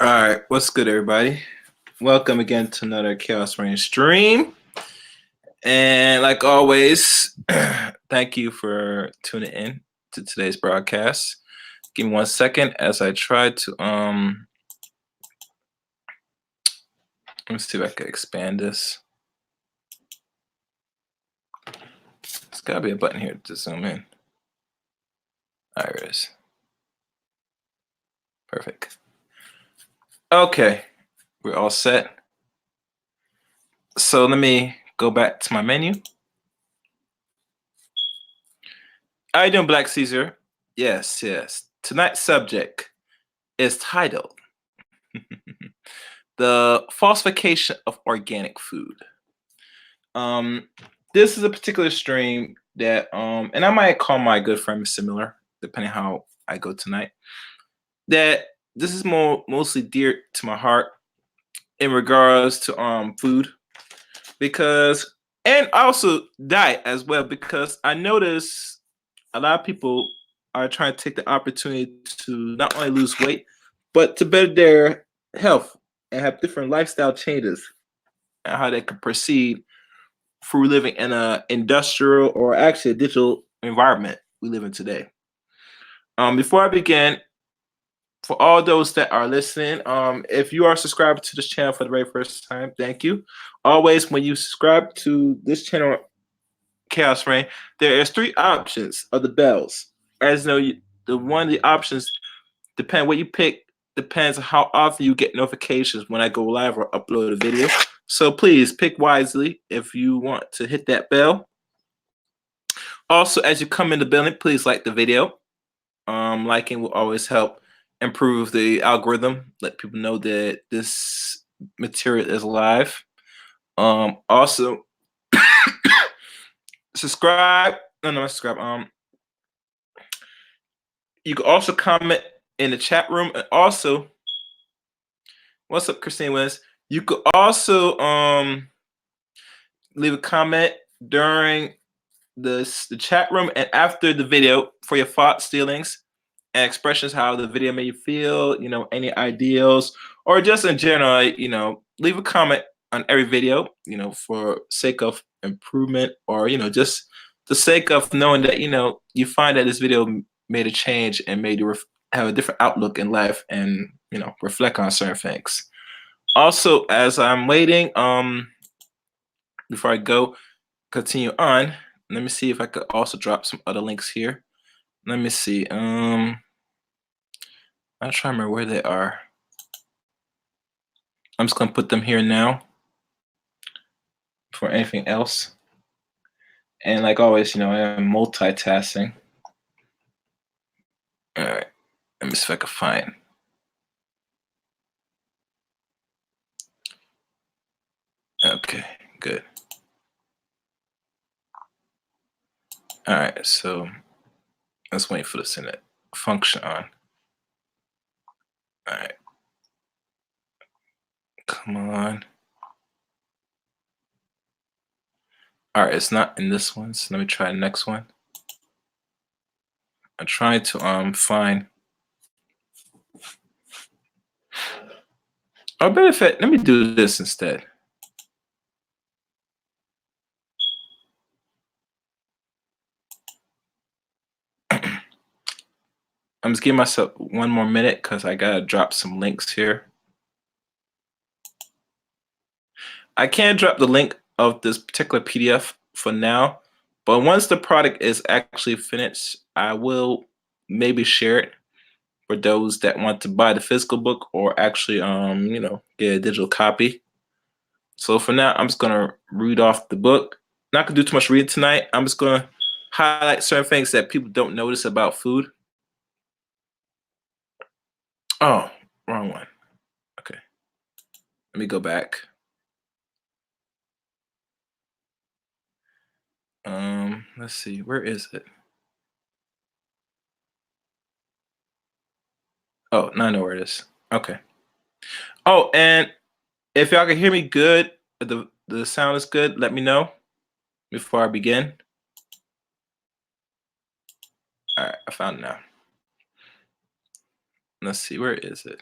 All right, what's good, everybody? Welcome again to another Chaos Rain stream. And like always, thank you for tuning in to today's broadcast. Give me 1 second as I try to let me see if I can expand this. There's gotta be a button here to zoom in. There it is. Perfect. Okay, we're all set. So let me go back to my menu. How you doing, Black Caesar? Yes. Tonight's subject is titled The Falsification of Organic Food. This is a particular stream that and I might call my good friend similar, depending how I go tonight. That this is mostly dear to my heart in regards to food, because and also diet as well, because I notice a lot of people are trying to take the opportunity to not only lose weight but to better their health and have different lifestyle changes and how they can proceed through living in an industrial or actually a digital environment we live in today. Before I begin, for all those that are listening, if you are subscribed to this channel for the very first time, thank you. Always, when you subscribe to this channel, Chaos Rain, there is 3 options of the bells. As you know, the options depend what you pick depends on how often you get notifications when I go live or upload a video. So please pick wisely if you want to hit that bell. Also, as you come in the building, please like the video. Liking will always help improve the algorithm, let people know that this material is live. Also, subscribe. No, not subscribe. You can also comment in the chat room, and also, what's up, Christine Wins? You could also leave a comment during the chat room and after the video for your thoughts, feelings, and expressions, how the video made you feel, any ideals, or just in general, leave a comment on every video, for sake of improvement, or, just the sake of knowing that, you find that this video made a change and made you have a different outlook in life and, reflect on certain things. Also, as I'm waiting, before I go, continue on, let me see if I could also drop some other links here. Let me see. I'm trying to remember where they are. I'm just gonna put them here now for anything else. And like always, I am multitasking. All right, let me see if I can find. Okay, good. All right, so let's wait for this in it function on. All right, come on. All right, it's not in this one, so let me try the next one. I'm trying to find. Oh, better fit. Let me do this instead. I'm I'm just giving myself 1 more minute because I gotta drop some links here. I can't drop the link of this particular PDF for now, but once the product is actually finished, I will maybe share it for those that want to buy the physical book or actually get a digital copy. So for now, I'm just gonna read off the book. Not gonna do too much reading tonight. I'm just gonna highlight certain things that people don't notice about food. Oh, wrong one. Okay, let me go back. Let's see, where is it? Oh, now I know where it is. Okay. Oh, and if y'all can hear me good, the sound is good, let me know before I begin. All right, I found it now. Let's see, where is it?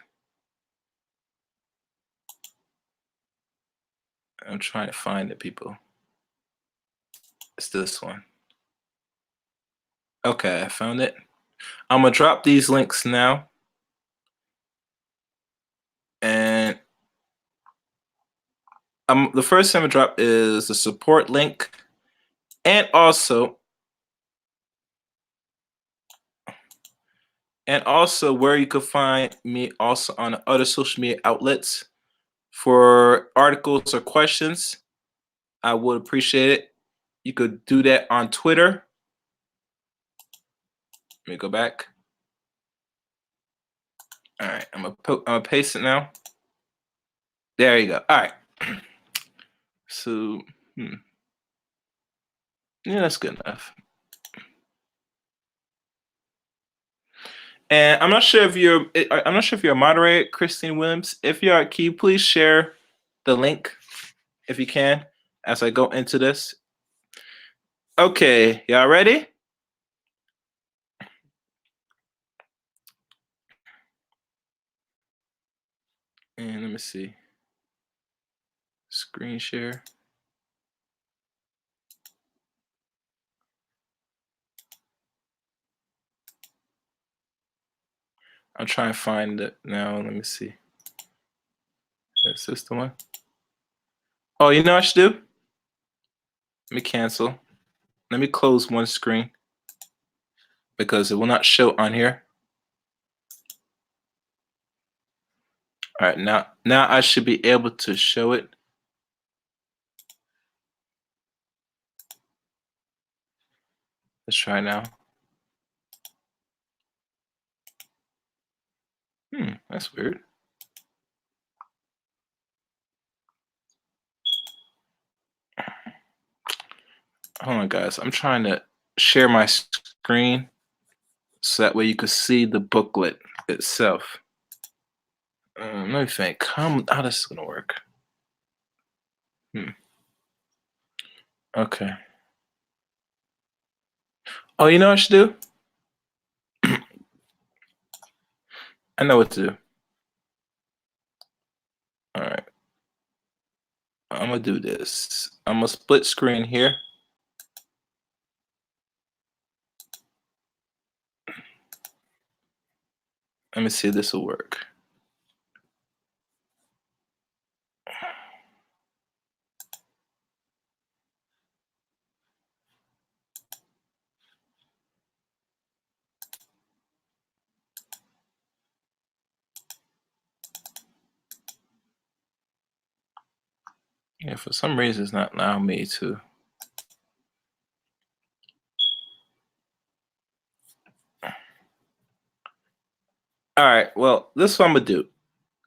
I'm trying to find it, people. It's this one. Okay, I found it. I'm gonna drop these links now, and the first thing I'm gonna drop is the support link, and also where you could find me also on other social media outlets for articles or questions. I would appreciate it. You could do that on Twitter. Let me go back. All right, I'm gonna paste it now. There you go. All right. So, yeah, that's good enough. And I'm not sure if you're a moderator, Christine Williams. If you are, can you please share the link if you can as I go into this? Okay, y'all ready? And let me see. Screen share. I'm trying to find it now. Let me see. Is this the one? Oh, you know what I should do? Let me cancel. Let me close one screen because it will not show on here. All right, now I should be able to show it. Let's try now. That's weird. Hold on, guys. I'm trying to share my screen so that way you can see the booklet itself. Let me think. How this is gonna work? Okay. Oh, you know what I should do? I know what to do. All right. I'm gonna do this. I'm gonna split screen here. Let me see if this will work. Yeah, for some reason it's not allowing me to. All right. Well, this is what I'm gonna do.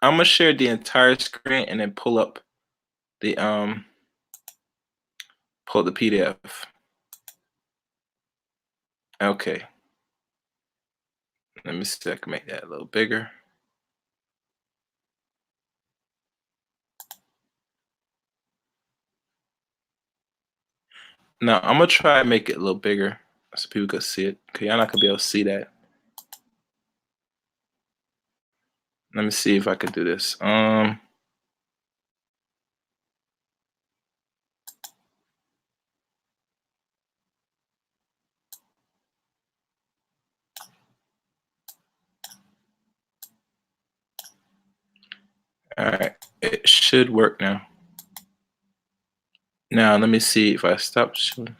I'm gonna share the entire screen and then the pull the PDF. Okay. Let me see if I can make that a little bigger. Now I'm gonna try and make it a little bigger so people can see it. Cause y'all not gonna be able to see that. Let me see if I can do this. All right, it should work now. Now let me see if I stop showing.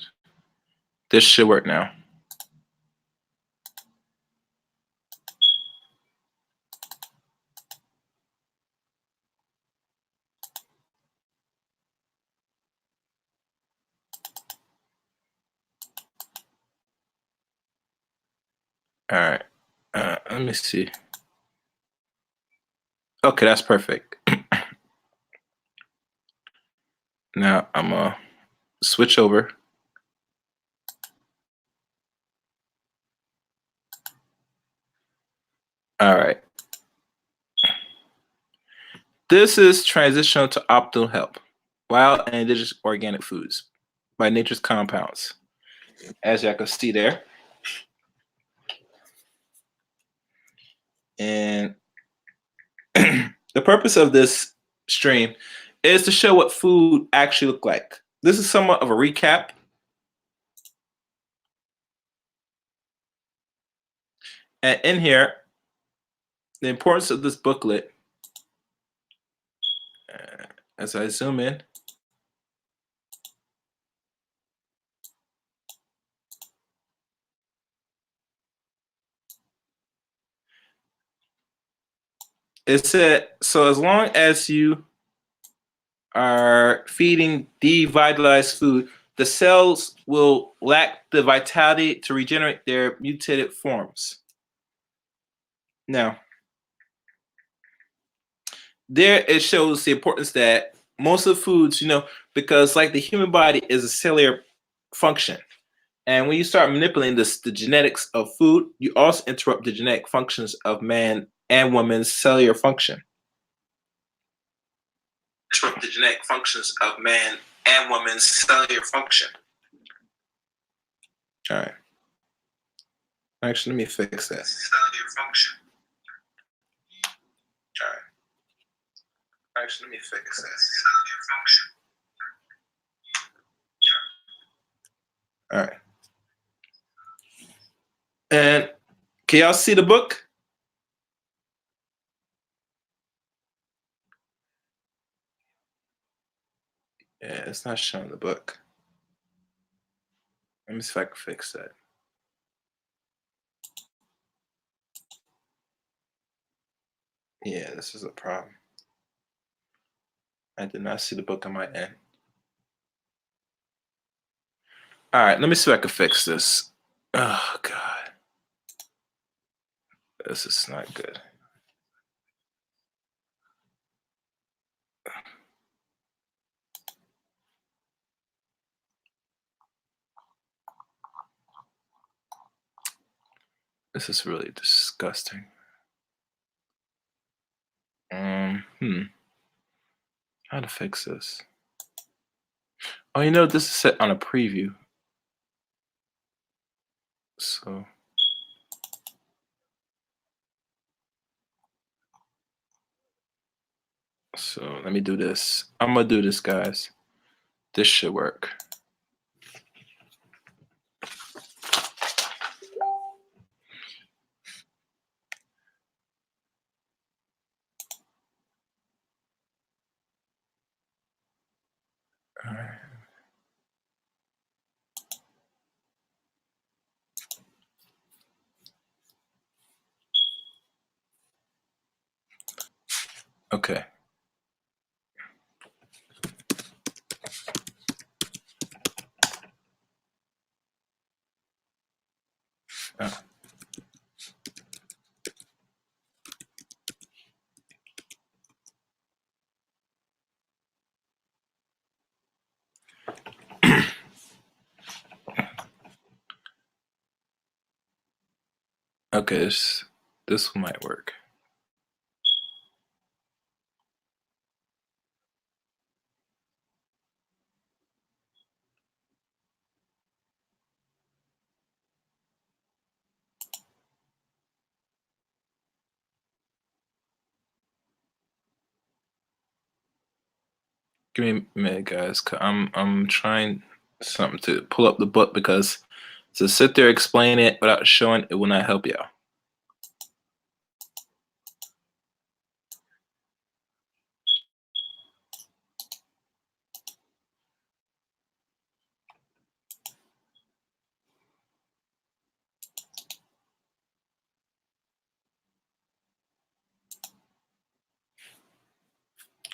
This should work now. All right, let me see. Okay, that's perfect. Now I'm gonna switch over. All right. This is Transitional to Optimal Health, Wild and Indigenous Organic Foods by Nature's Compounds. As y'all can see there. And the purpose of this stream is to show what food actually look like. This is somewhat of a recap. And in here, the importance of this booklet, as I zoom in, it said, so as long as you are feeding devitalized food, the cells will lack the vitality to regenerate their mutated forms. Now, there it shows the importance that most of the foods, because like the human body is a cellular function. And when you start manipulating the genetics of food, you also interrupt the genetic functions of man and woman's cellular function. Disrupt the genetic functions of man and woman's cellular function. All right. Actually, let me fix that. Cellular function. All right. Actually, let me fix that. Cellular function. All right. And can y'all see the book? Yeah, it's not showing the book. Let me see if I can fix that. Yeah, this is a problem. I did not see the book on my end. All right, let me see if I can fix this. Oh, God. This is not good. This is really disgusting. How to fix this? Oh, this is set on a preview. So let me do this. I'm gonna do this, guys. This should work. All right. Okay. Oh. Okay, this might work. Give me a minute, guys. I'm trying something to pull up the book because to sit there explain it without showing it will not help y'all.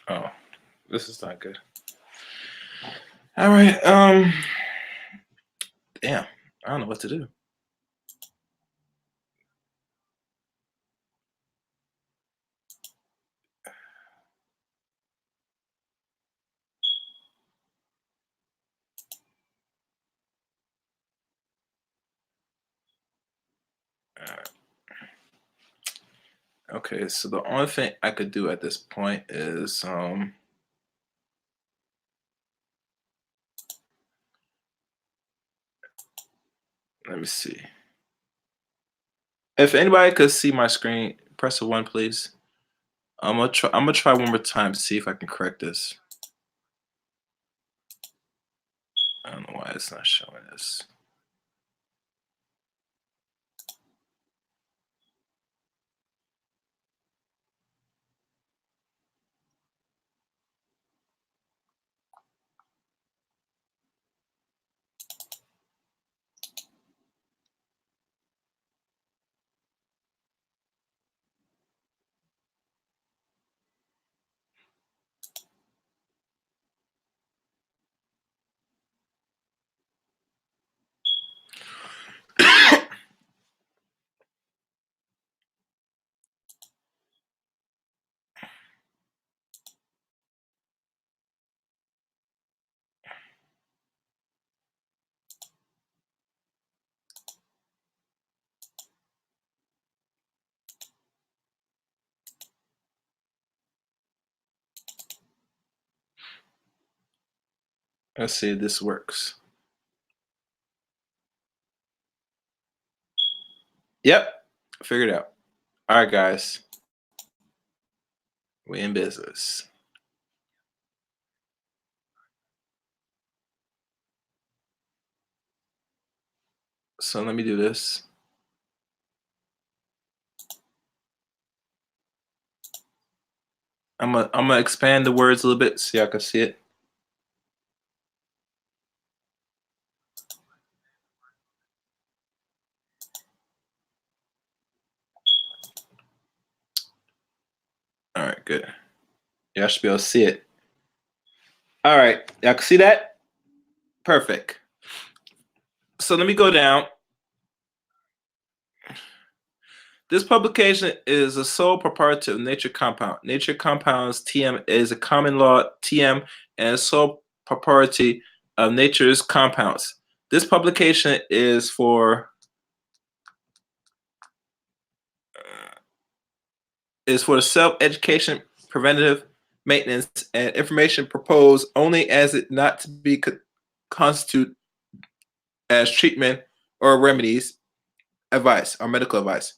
Oh, this is not good. All right. Damn. I don't know what to do. Okay, so the only thing I could do at this point is let me see. If anybody could see my screen, press a 1, please. I'm gonna try one more time to see if I can correct this. I don't know why it's not showing this. Let's see if this works. Yep, figured it out. All right, guys, we in business. So let me do this. I'm gonna expand the words a little bit so y'all can see it. All right, good. Y'all should be able to see it. All right, y'all can see that? Perfect. So let me go down. This publication is a sole proprietor of Nature Compound. Nature Compounds TM is a common law TM and sole propriety of Nature's Compounds. This publication is for self-education, preventative maintenance, and information proposed only as it not to be constitute as treatment or remedies, advice, or medical advice.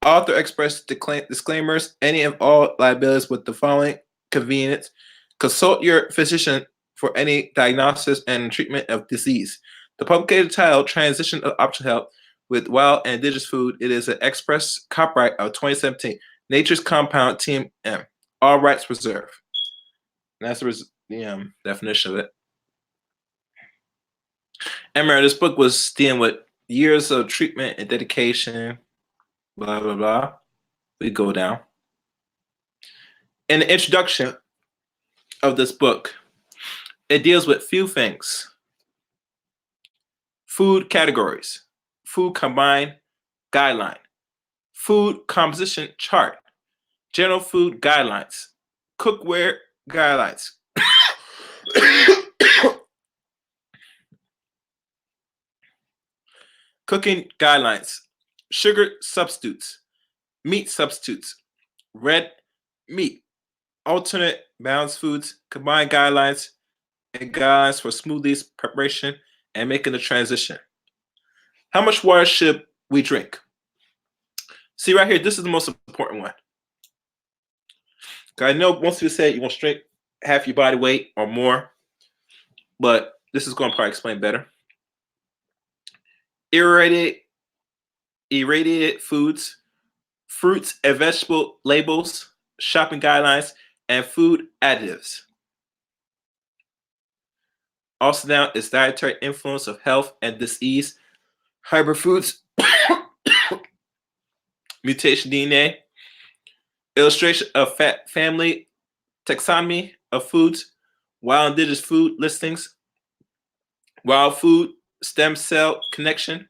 Author express disclaimers, any and all liabilities with the following convenience. Consult your physician for any diagnosis and treatment of disease. The publication titled Transition of Optimal Health with Wild and Indigenous Food. It is an express copyright of 2017. Nature's Compound Team M. All rights reserved. And that's the definition of it. And remember, this book was dealing with years of treatment and dedication, blah, blah, blah. We go down. In the introduction of this book, it deals with few things. Food categories, food combined guideline, food composition chart, general food guidelines, cookware guidelines, cooking guidelines, sugar substitutes, meat substitutes, red meat, alternate balanced foods, combined guidelines, and guidelines for smoothies preparation and making the transition. How much water should we drink? See right here, this is the most important one. I know most people say you want to drink half your body weight or more, but this is going to probably explain better. Irradiated foods, fruits and vegetable labels, shopping guidelines, and food additives. Also now is dietary influence of health and disease, hybrid foods, mutation DNA, illustration of family taxonomy of foods, wild indigenous food listings, wild food stem cell connection,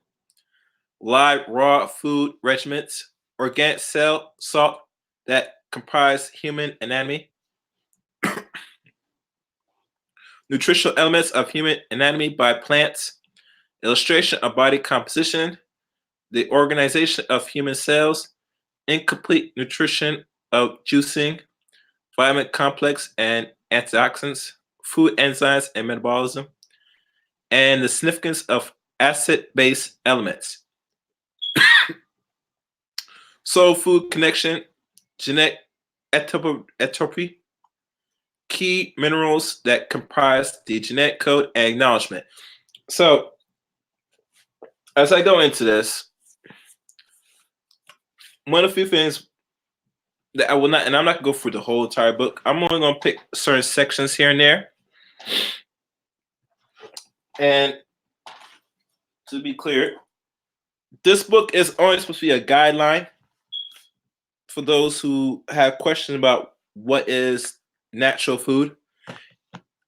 live raw food regimens, organic cell salt that comprise human anatomy, nutritional elements of human anatomy by plants, illustration of body composition, the organization of human cells, incomplete nutrition of juicing, vitamin complex and antioxidants, food enzymes and metabolism, and the significance of acid-base elements. Soul food connection, genetic entropy, key minerals that comprise the genetic code and acknowledgement. So, as I go into this, one of the few things that I will not, and I'm not going to go through the whole entire book. I'm only going to pick certain sections here and there. And to be clear, this book is only supposed to be a guideline for those who have questions about what is natural food.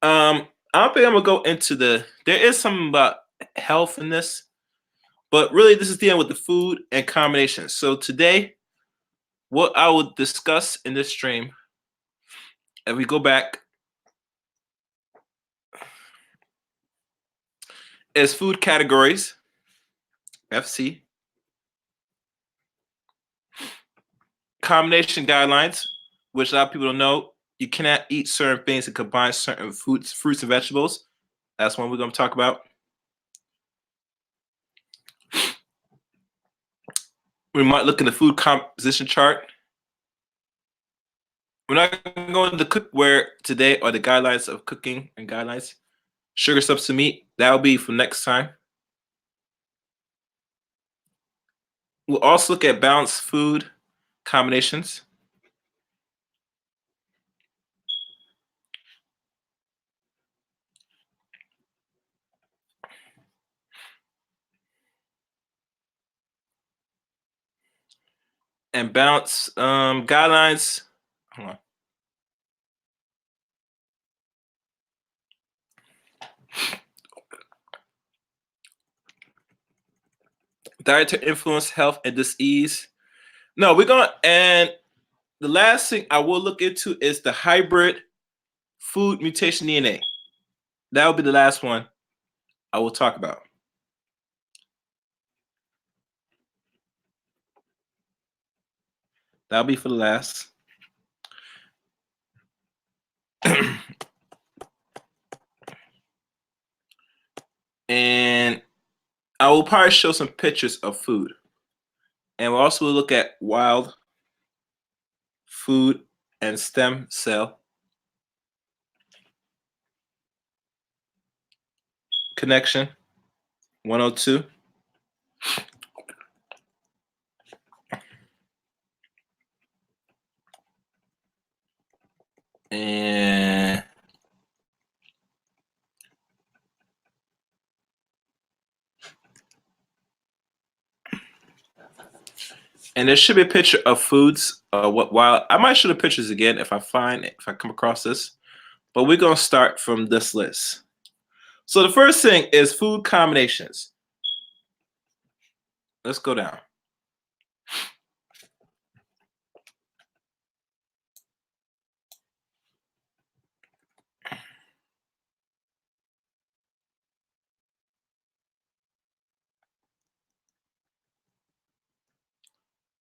I don't think I'm gonna go into there is something about health in this, but really this is dealing with the food and combinations. So today, what I will discuss in this stream, if we go back, is food categories, FC, combination guidelines, which a lot of people don't know. You cannot eat certain things and combine certain fruits and vegetables. That's one we're going to talk about. We might look in the food composition chart. We're not going to go into the cookware today or the guidelines of cooking and guidelines. Sugar substitute meat, that'll be for next time. We'll also look at balanced food combinations. And balance guidelines. Hold on. Dietary influence, health, and disease. No, we're going to, and the last thing I will look into is the hybrid food mutation DNA. That will be the last one I will talk about. That'll be for the last. And I will probably show some pictures of food. And we'll also look at wild food and stem cell connection 102. And there should be a picture of foods. While I might show the pictures again if I come across this, but we're gonna start from this list. So the first thing is food combinations. Let's go down.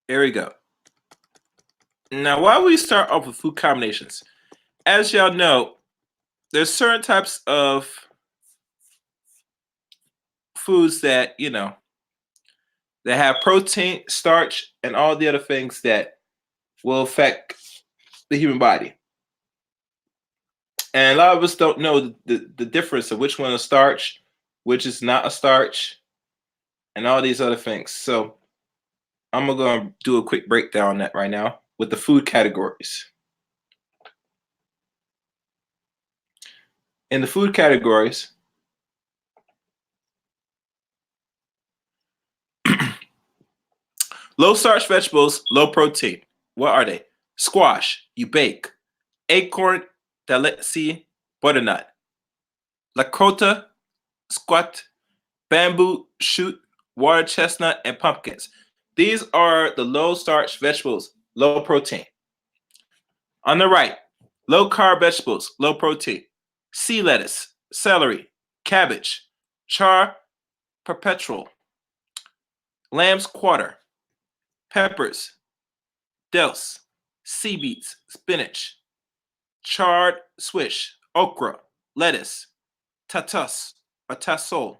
Here we go. Now, why we start off with food combinations? As y'all know, there's certain types of foods that, that have protein, starch, and all the other things that will affect the human body. And a lot of us don't know the difference of which one is starch, which is not a starch, and all these other things. So I'm going to do a quick breakdown on that right now with the food categories. In the food categories, low starch vegetables, low protein. What are they? Squash, you bake. acorn, daletsi, butternut, lakota, squat, bamboo shoot, water chestnut, and pumpkins. These are the low starch vegetables, low protein. On the right, low carb vegetables, low protein. Sea lettuce, celery, cabbage, char, perpetual, lamb's quarter, peppers, delse, sea beets, spinach, chard swish, okra, lettuce, tatas or tassol,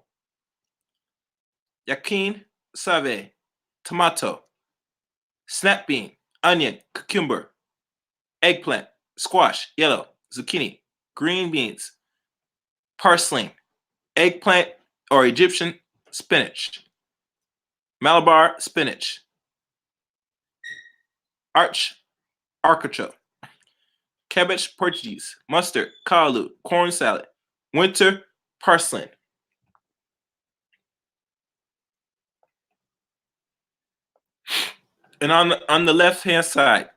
yakin, save, tomato, snap bean, onion, cucumber, eggplant, squash, yellow, zucchini, green beans, parsley, eggplant or Egyptian spinach, Malabar spinach, artichoke, cabbage Portuguese, mustard, callaloo, corn salad, winter parsley. And on the left hand side,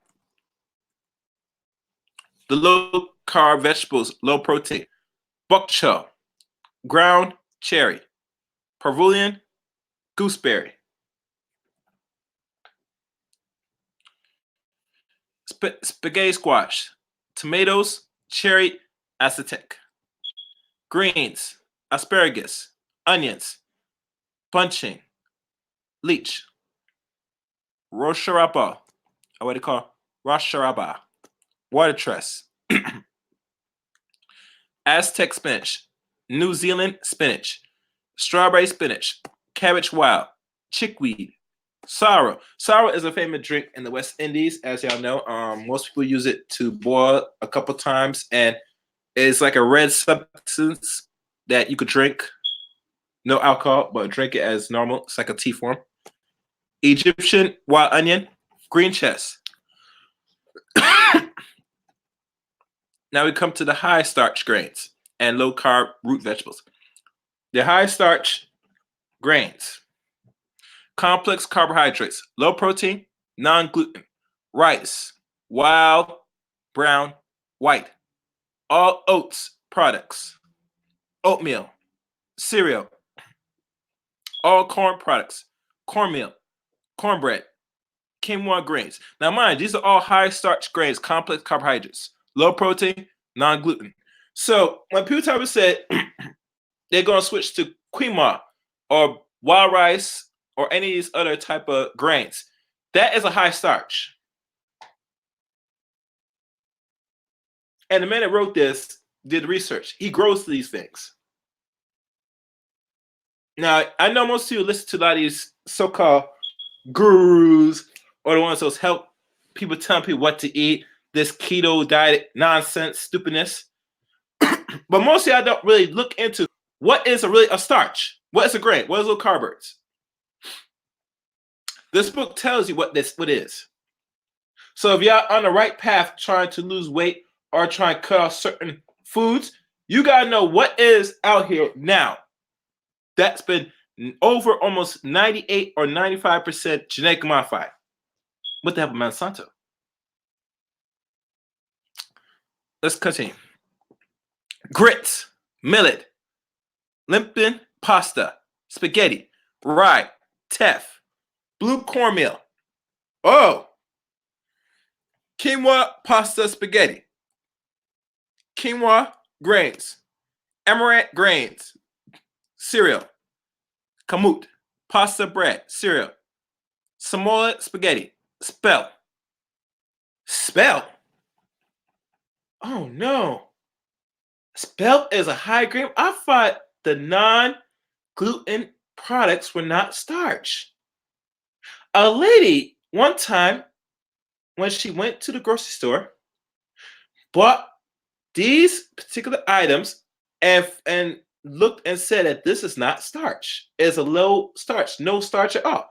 the low carb vegetables, low protein, bok choy, ground cherry, pavilion, gooseberry, spaghetti squash, tomatoes, cherry acetic, greens, asparagus, onions, bunching, leech, rosharaba, or what they call rosharaba, watercress, Aztec spinach, New Zealand spinach, strawberry spinach, cabbage wild, chickweed, sorrel. Sorrel is a famous drink in the West Indies, as y'all know. Most people use it to boil a couple times, and it's like a red substance that you could drink. No alcohol, but drink it as normal. It's like a tea form. Egyptian wild onion, green chest. Now we come to the high starch grains and low carb root vegetables. The high starch grains, complex carbohydrates, low protein, non gluten, rice, wild, brown, white, all oats products, oatmeal, cereal, all corn products, cornmeal, cornbread, quinoa grains. Now, mind, these are all high starch grains, complex carbohydrates, low protein, non gluten. So when people tell me say they're going to switch to quinoa or wild rice or any of these other type of grains, that is a high starch. And the man that wrote this did research. He grows these things. Now, I know most of you listen to a lot of these so-called gurus or the ones that help people telling people what to eat, this keto diet nonsense, stupidness. But most of y'all don't really look into what is really a starch, what is a grain, what is low carbohydrates. This book tells you what is. So if y'all on the right path trying to lose weight or trying to cut off certain foods, you gotta know what is out here now. That's been over almost 98 or 95% genetically modified. What the hell with Monsanto? Let's continue. Grits, millet, limpen pasta, spaghetti, rye, teff, blue cornmeal. Oh, quinoa pasta spaghetti, quinoa grains, amaranth grains, cereal, kamut, pasta bread, cereal, Samoa spaghetti, spell. Spell? Oh no. Spelt is a high grain. I thought the non-gluten products were not starch. A lady one time, when she went to the grocery store, bought these particular items and looked and said that this is not starch. It's a low starch, no starch at all.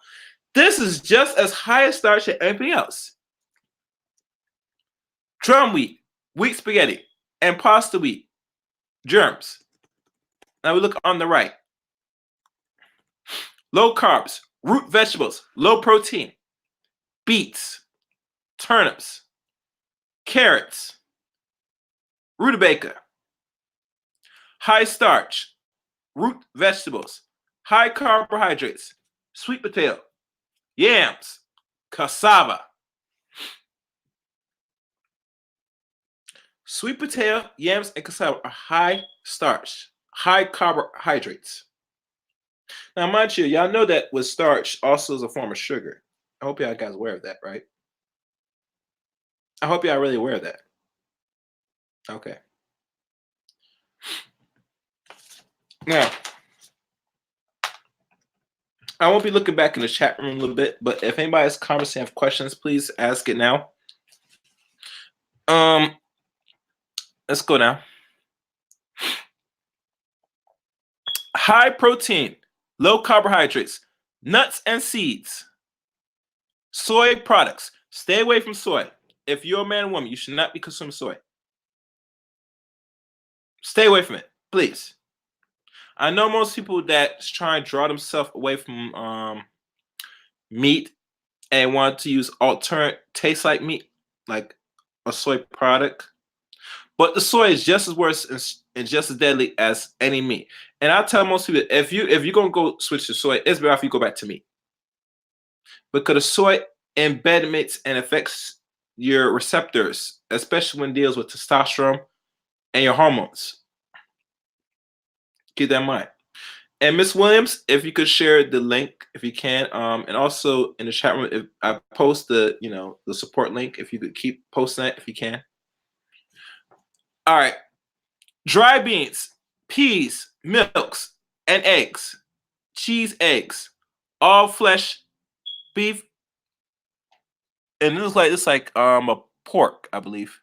This is just as high a starch as anything else. Drum wheat, wheat spaghetti, and pasta wheat, germs. Now we look on the right. Low carbs, root vegetables, low protein, beets, turnips, carrots, rutabaga, high starch, root vegetables, high carbohydrates, sweet potato, yams, cassava. Sweet potato, yams, and cassava are high starch, high carbohydrates. Now, mind you, y'all know that with starch also is a form of sugar. I hope y'all guys aware of that, right? I hope y'all really aware of that. Okay. Now, I won't be looking back in the chat room a little bit, but if anybody has comments and have questions, please ask it now. Let's go now. High protein, low carbohydrates, nuts and seeds, soy products. Stay away from soy. If you're a man or woman, you should not be consuming soy. Stay away from it, please. I know most people that try and draw themselves away from meat and want to use alternate taste like meat, like a soy product. But the soy is just as worse and just as deadly as any meat. And I tell most people, if you're gonna go switch to soy, it's better if you go back to meat. Because the soy embeds and affects your receptors, especially when it deals with testosterone and your hormones. Keep that in mind. And Miss Williams, if you could share the link, if you can, and also in the chat room, if I post the the support link, if you could keep posting that if you can. All right, dry beans, peas, milks, and eggs, cheese, eggs, all flesh, beef, and it looks like it's like a pork, I believe.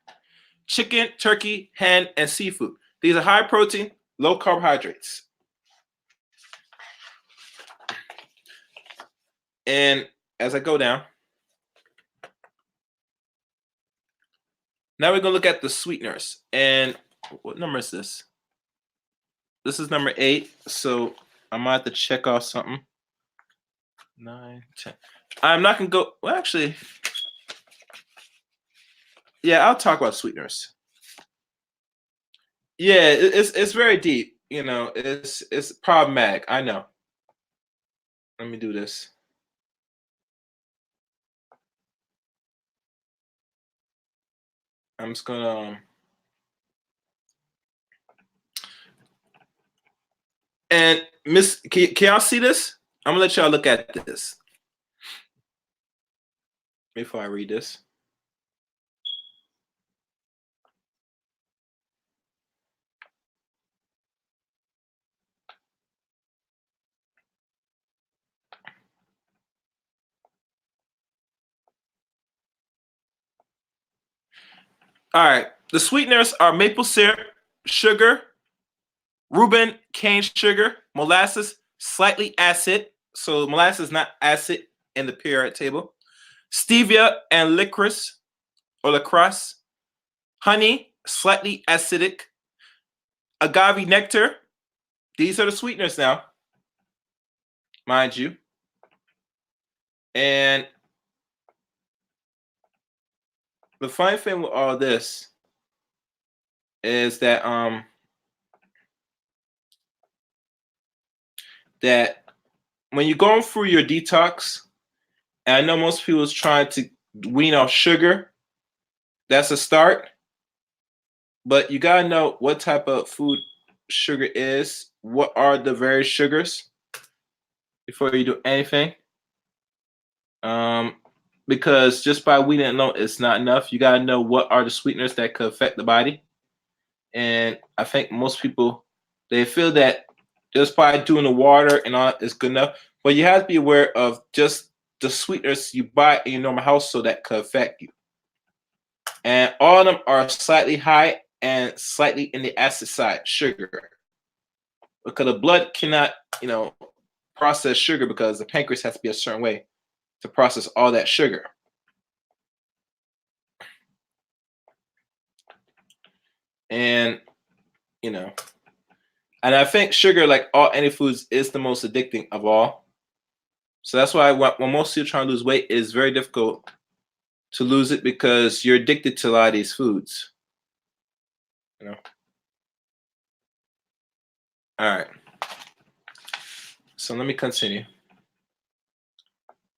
Chicken, turkey, hen, and seafood. These are high protein, low carbohydrates. And as I go down, now we're gonna look at the sweeteners. And what number is this? This is number 8. So I might have to check off something. 9, 10. I'm not gonna go. Well, actually, yeah, I'll talk about sweeteners. Yeah, it's very deep. It's problematic. I know. Let me do this. I'm just gonna. And Miss, can y'all see this? I'm gonna let y'all look at this before I read this. All right, the sweeteners are maple syrup, sugar, Reuben cane sugar, molasses, slightly acid. So molasses is not acid in the periodic table. Stevia and licorice or lacrosse. Honey, slightly acidic. Agave nectar. These are the sweeteners now, mind you. And the funny thing with all this is that that when you're going through your detox, and I know most people is trying to wean off sugar, that's a start. But you gotta know what type of food sugar is, what are the various sugars before you do anything. Because just by weaning alone, it's not enough. You gotta know what are the sweeteners that could affect the body. And I think most people they feel that just by doing the water and all is good enough. But you have to be aware of just the sweeteners you buy in your normal household that could affect you. And all of them are slightly high and slightly in the acid side, sugar. Because the blood cannot, process sugar because the pancreas has to be a certain way to process all that sugar. And, and I think sugar, like all any foods, is the most addicting of all. So that's why when most people try to lose weight, it's very difficult to lose it because you're addicted to a lot of these foods. you know. All right. So let me continue.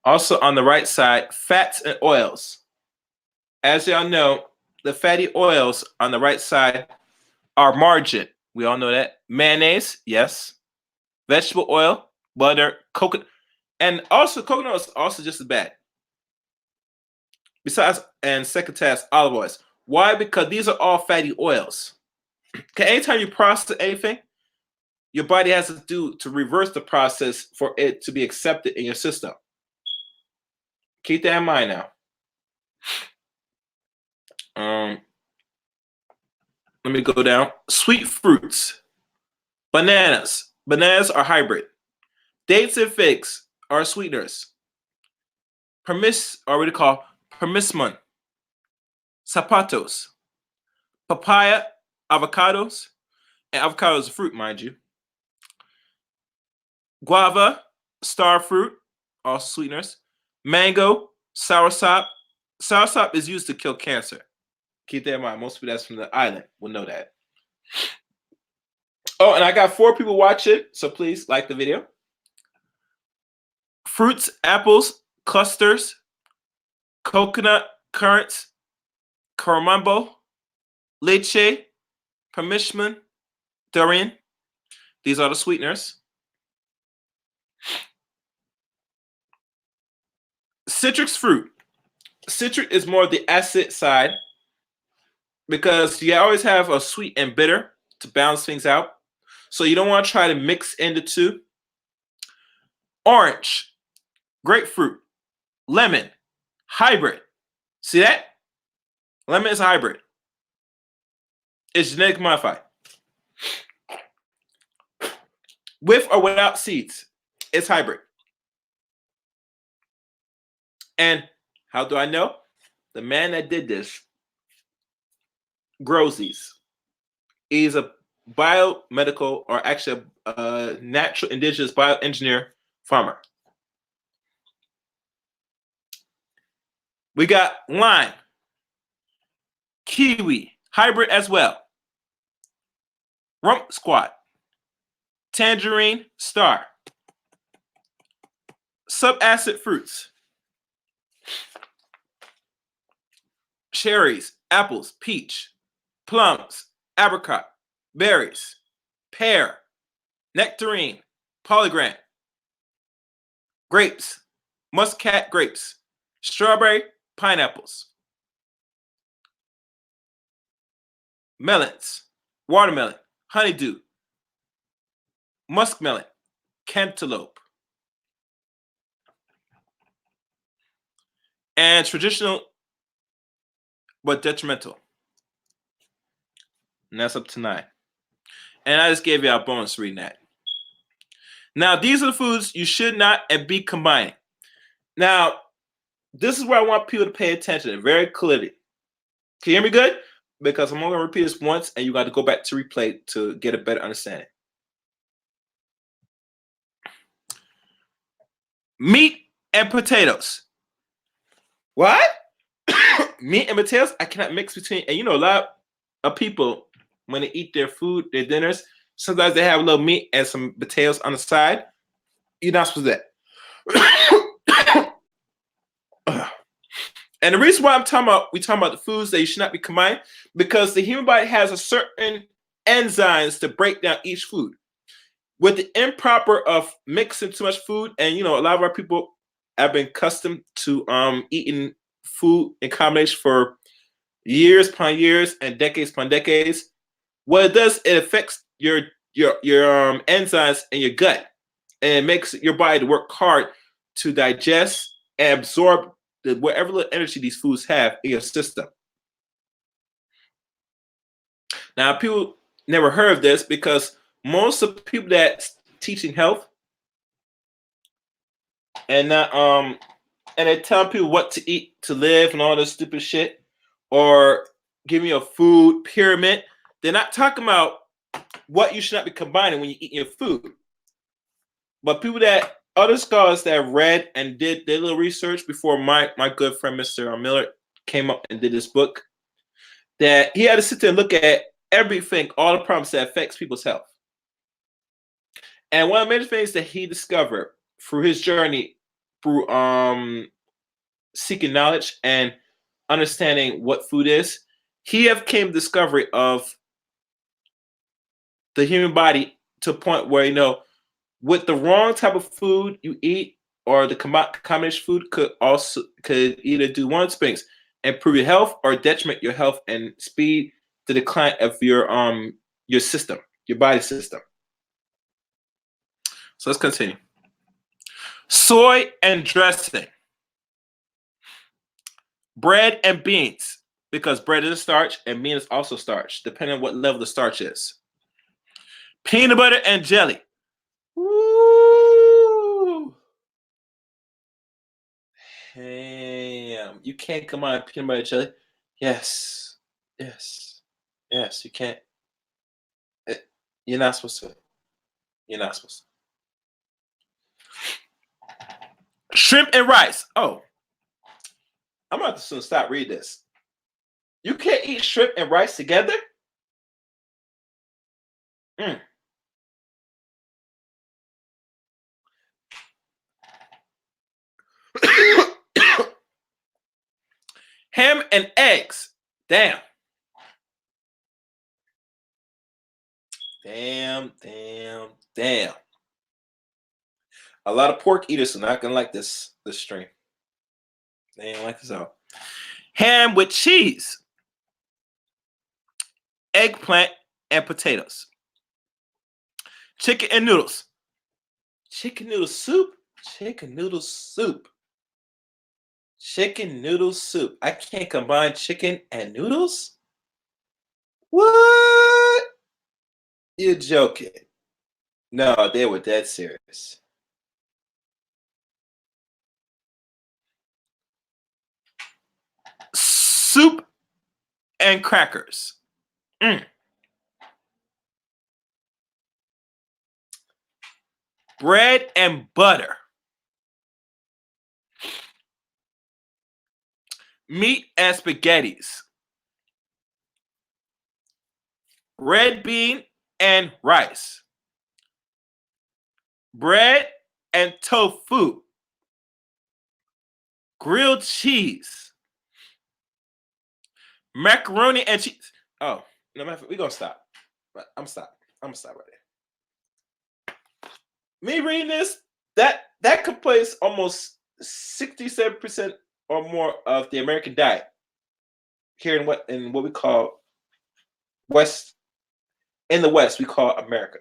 Also on the right side, fats and oils. As y'all know, the fatty oils on the right side are margarine. We all know that. Mayonnaise, yes. Vegetable oil, butter, coconut, and also coconut is also just as bad. Besides, and second task, olive oils. Why? Because these are all fatty oils. Okay, anytime you process anything, your body has to do to reverse the process for it to be accepted in your system. Keep that in mind now. Let me go down. Sweet fruits, bananas. Bananas are hybrid. Dates and figs are sweeteners. Or what do you call persimmon, zapatos, papaya, avocados, and avocado is a fruit, mind you. Guava, star fruit, also sweeteners. Mango, soursop. Soursop is used to kill cancer. Keep that in mind. Most people that's from the island will know that. Oh, and I got 4 people watching, so please like the video. Fruits, apples, clusters, coconut, currants, carambo, leche, persimmon, durian. These are the sweeteners. Citrus fruit. Citric is more the acid side because you always have a sweet and bitter to balance things out. So you don't want to try to mix in the two. Orange, grapefruit, lemon, hybrid. See that? Lemon is a hybrid. It's genetic modified. With or without seeds, it's hybrid. And how do I know? The man that did this grows these. He's a biomedical, or actually a natural indigenous bioengineer farmer. We got lime, kiwi, hybrid as well. Rump squat, tangerine, star. Subacid fruits. Cherries, apples, peach, plums, apricot, berries, pear, nectarine, pomegranate, grapes, muscat grapes, strawberry, pineapples, melons, watermelon, honeydew, muskmelon, cantaloupe, and traditional but detrimental. And that's up to 9. And I just gave you a bonus reading that. Now, these are the foods you should not and be combining. Now, this is where I want people to pay attention very clearly. Can you hear me good? Because I'm only going to repeat this once, and you got to go back to replay to get a better understanding. Meat and potatoes. What? Meat and potatoes? I cannot mix between. And you know, a lot of people, when they eat their food, their dinners, sometimes they have a little meat and some potatoes on the side. You're not supposed to do that. And the reason why we're talking about the foods that you should not be combining, because the human body has a certain enzymes to break down each food. With the improper of mixing too much food, and you know, a lot of our people have been accustomed to eating food in combination for years upon years and decades upon decades. What it does, it affects your enzymes in your gut, and it makes your body to work hard to digest and absorb whatever little energy these foods have in your system. Now, people never heard of this because most of the people that's teaching health and not and they're telling people what to eat to live and all this stupid shit, or giving you a food pyramid, they're not talking about what you should not be combining when you eat your food. But other scholars that have read and did their little research before my good friend Mr. Miller came up and did this book, that he had to sit there and look at everything, all the problems that affects people's health. And one of the many things that he discovered through his journey through seeking knowledge and understanding what food is, he have came to discovery of the human body to a point where with the wrong type of food you eat or the combination food could either do one things: improve your health or detriment your health and speed the decline of your system, your body system. So let's continue. Soy and dressing. Bread and beans, because bread is a starch and bean is also starch, depending on what level the starch is. Peanut butter and jelly. Woo! Damn, you can't combine peanut butter and jelly. Yes, yes, yes. You can't. It- you're not supposed to. You're not supposed to. Shrimp and rice. Oh, I'm about to soon stop reading this. You can't eat shrimp and rice together. Mm. Ham and eggs. Damn. Damn, damn, damn. A lot of pork eaters are not gonna like this stream. They ain't like this out. Ham with cheese, eggplant, and potatoes. Chicken and noodles. Chicken noodle soup. Chicken noodle soup. Chicken noodle soup. I can't combine chicken and noodles? What? You're joking. No, they were dead serious. Soup and crackers. Mm. Bread and butter. Meat and spaghettis. Red bean and rice. Bread and tofu. Grilled cheese. Macaroni and cheese. Oh, no matter, we're gonna stop. I'm stop. I'm gonna stop right there. Me reading this, that complains almost 67% or more of the American diet here in what we call West, in the West we call America.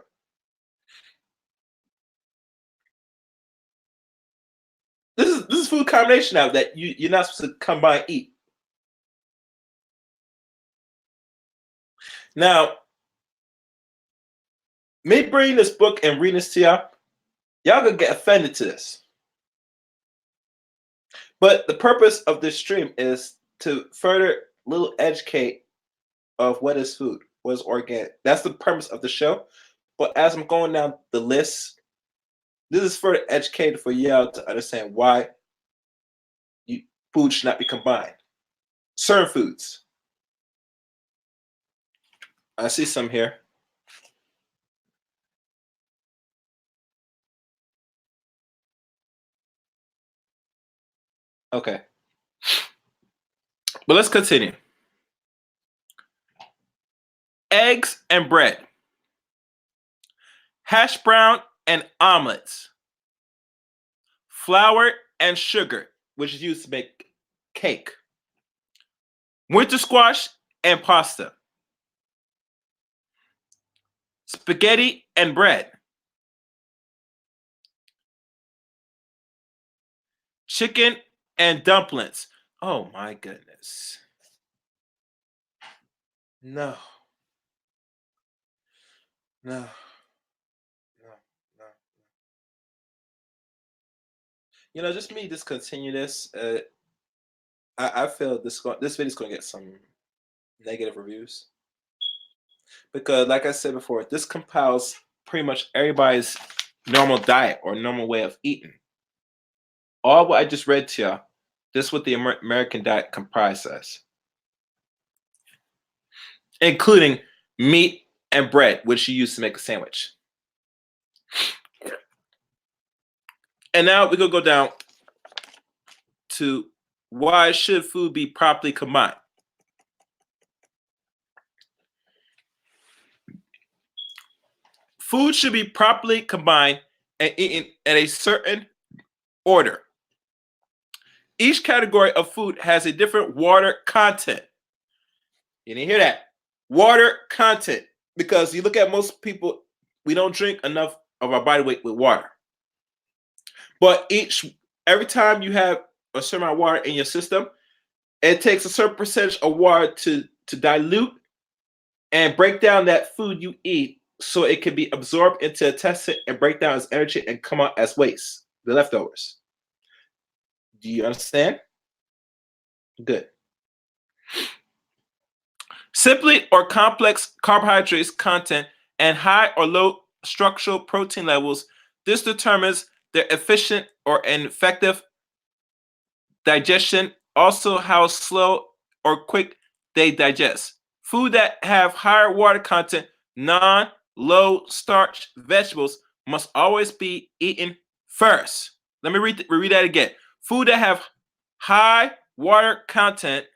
This is food combination now that you're not supposed to combine eat. Now, me bringing this book and reading this to y'all gonna get offended to this. But the purpose of this stream is to further little educate of what is food, what is organic. That's the purpose of the show. But as I'm going down the list, this is further educated for y'all to understand why food should not be combined. Certain foods. I see some here. Okay. But let's continue. Eggs and bread. Hash brown and omelets. Flour and sugar, which is used to make cake. Winter squash and pasta. Spaghetti and bread. Chicken and dumplings. Oh my goodness. No. No. No. No. Just me discontinue this. I feel this video is going to get some negative reviews because, like I said before, this compiles pretty much everybody's normal diet or normal way of eating. All what I just read to y'all, this is what the American diet comprises, including meat, and bread, which you use to make a sandwich. And now we could go down to why should food be properly combined? Food should be properly combined and eaten in a certain order. Each category of food has a different water content. You didn't hear that. Water content. Because you look at most people, we don't drink enough of our body weight with water. But every time you have a certain amount of water in your system, it takes a certain percentage of water to dilute and break down that food you eat so it can be absorbed into the intestine and break down as energy and come out as waste, the leftovers. Do you understand? Good. Simply or complex carbohydrates content and high or low structural protein levels, this determines their efficient or ineffective digestion, also how slow or quick they digest. Food that have higher water content, low starch vegetables must always be eaten first. Let me read that again. Food that have high water content,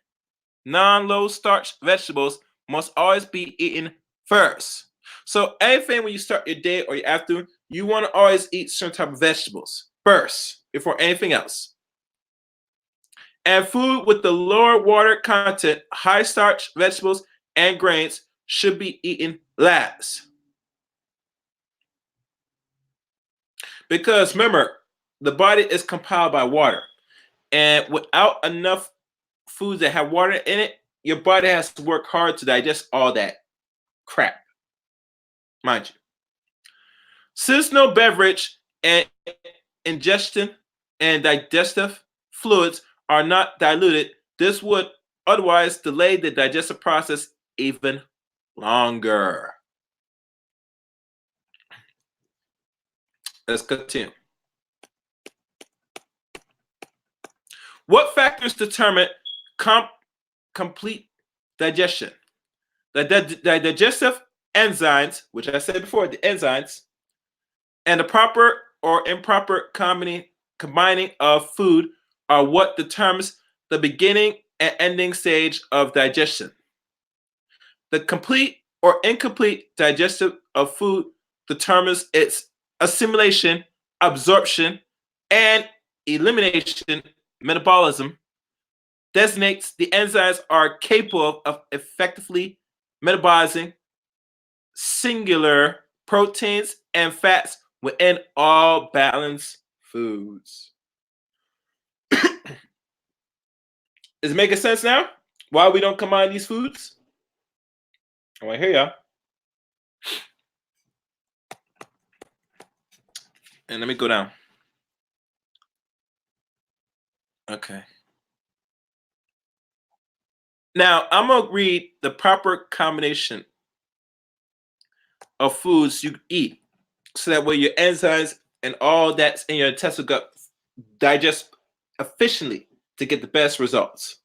low starch vegetables must always be eaten first. So anything when you start your day or your afternoon, you want to always eat certain type of vegetables first before anything else. And food with the lower water content, high starch vegetables and grains should be eaten last. Because remember, the body is compiled by water. And without enough foods that have water in it, your body has to work hard to digest all that crap, mind you. Since no beverage and ingestion and digestive fluids are not diluted, this would otherwise delay the digestive process even longer. Let's continue. What factors determine complete digestion? The digestive enzymes, which I said before, the enzymes, and the proper or improper combining of food are what determines the beginning and ending stage of digestion. The complete or incomplete digestion of food determines its assimilation, absorption, and elimination. Metabolism designates the enzymes are capable of effectively metabolizing singular proteins and fats within all balanced foods. Is it making sense now? Why we don't combine these foods? I want to hear y'all. And let me go down. Okay. Now I'm gonna read the proper combination of foods you eat, so that way your enzymes and all that's in your intestinal gut digest efficiently to get the best results.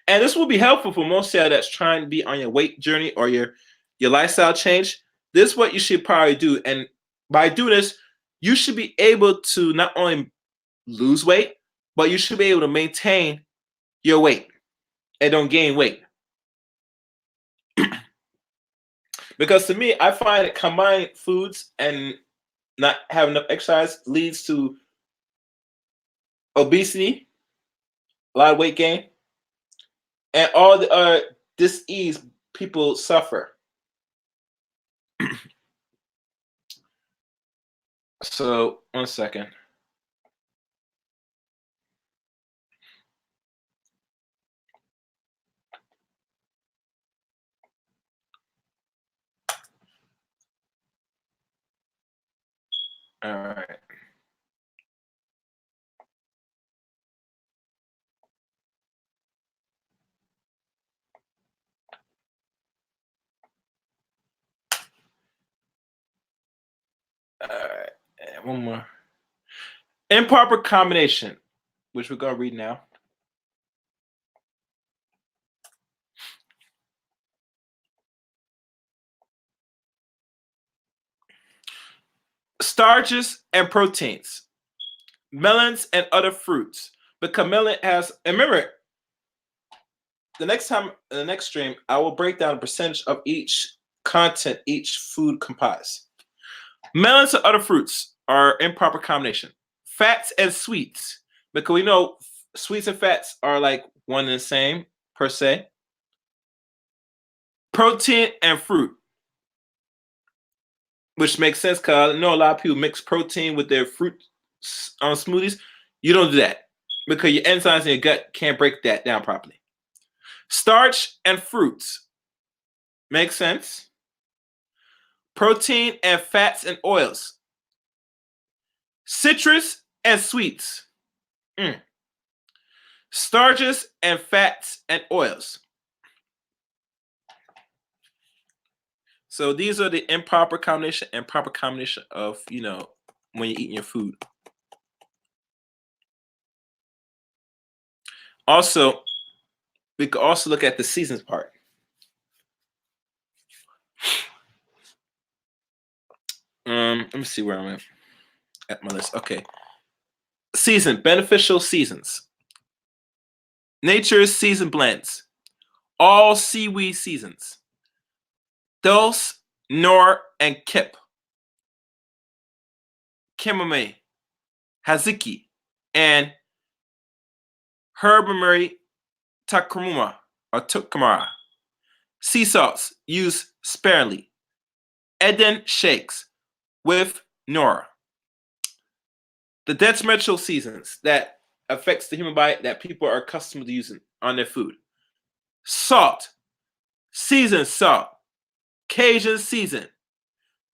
And this will be helpful for most of you that's trying to be on your weight journey or your lifestyle change. This is what you should probably do. And by doing this, you should be able to not only lose weight, but you should be able to maintain your weight and don't gain weight. Because to me, I find that combining foods and not having enough exercise leads to obesity, a lot of weight gain, and all the dis-ease people suffer. So, 1 second. All right. All right. And one more. Improper combination, which we're going to read now. Starches and proteins, melons and other fruits. Because melon has, and remember, the next time in the next stream, I will break down the percentage of each content each food comprise. Melons and other fruits are improper combination. Fats and sweets, because we know sweets and fats are like one and the same per se. Protein and fruit, which makes sense because I know a lot of people mix protein with their fruit smoothies. You don't do that because your enzymes in your gut can't break that down properly. Starch and fruits, makes sense. Protein and fats and oils. Citrus and sweets. Starches and fats and oils. So these are the improper combination and proper combination of, when you're eating your food. Also, we could also look at the seasons part. Let me see where I'm at my list. Okay. Season, beneficial seasons. Nature's season blends. All seaweed seasons. Dulse, Nor, and Kip. Chamomile, Haziki, and Herbamary Takruma or Tukamara. Sea salts used sparingly. Eden shakes with Nora. The detrimental seasons that affects the human body that people are accustomed to using on their food. Salt, seasoned salt, Cajun season,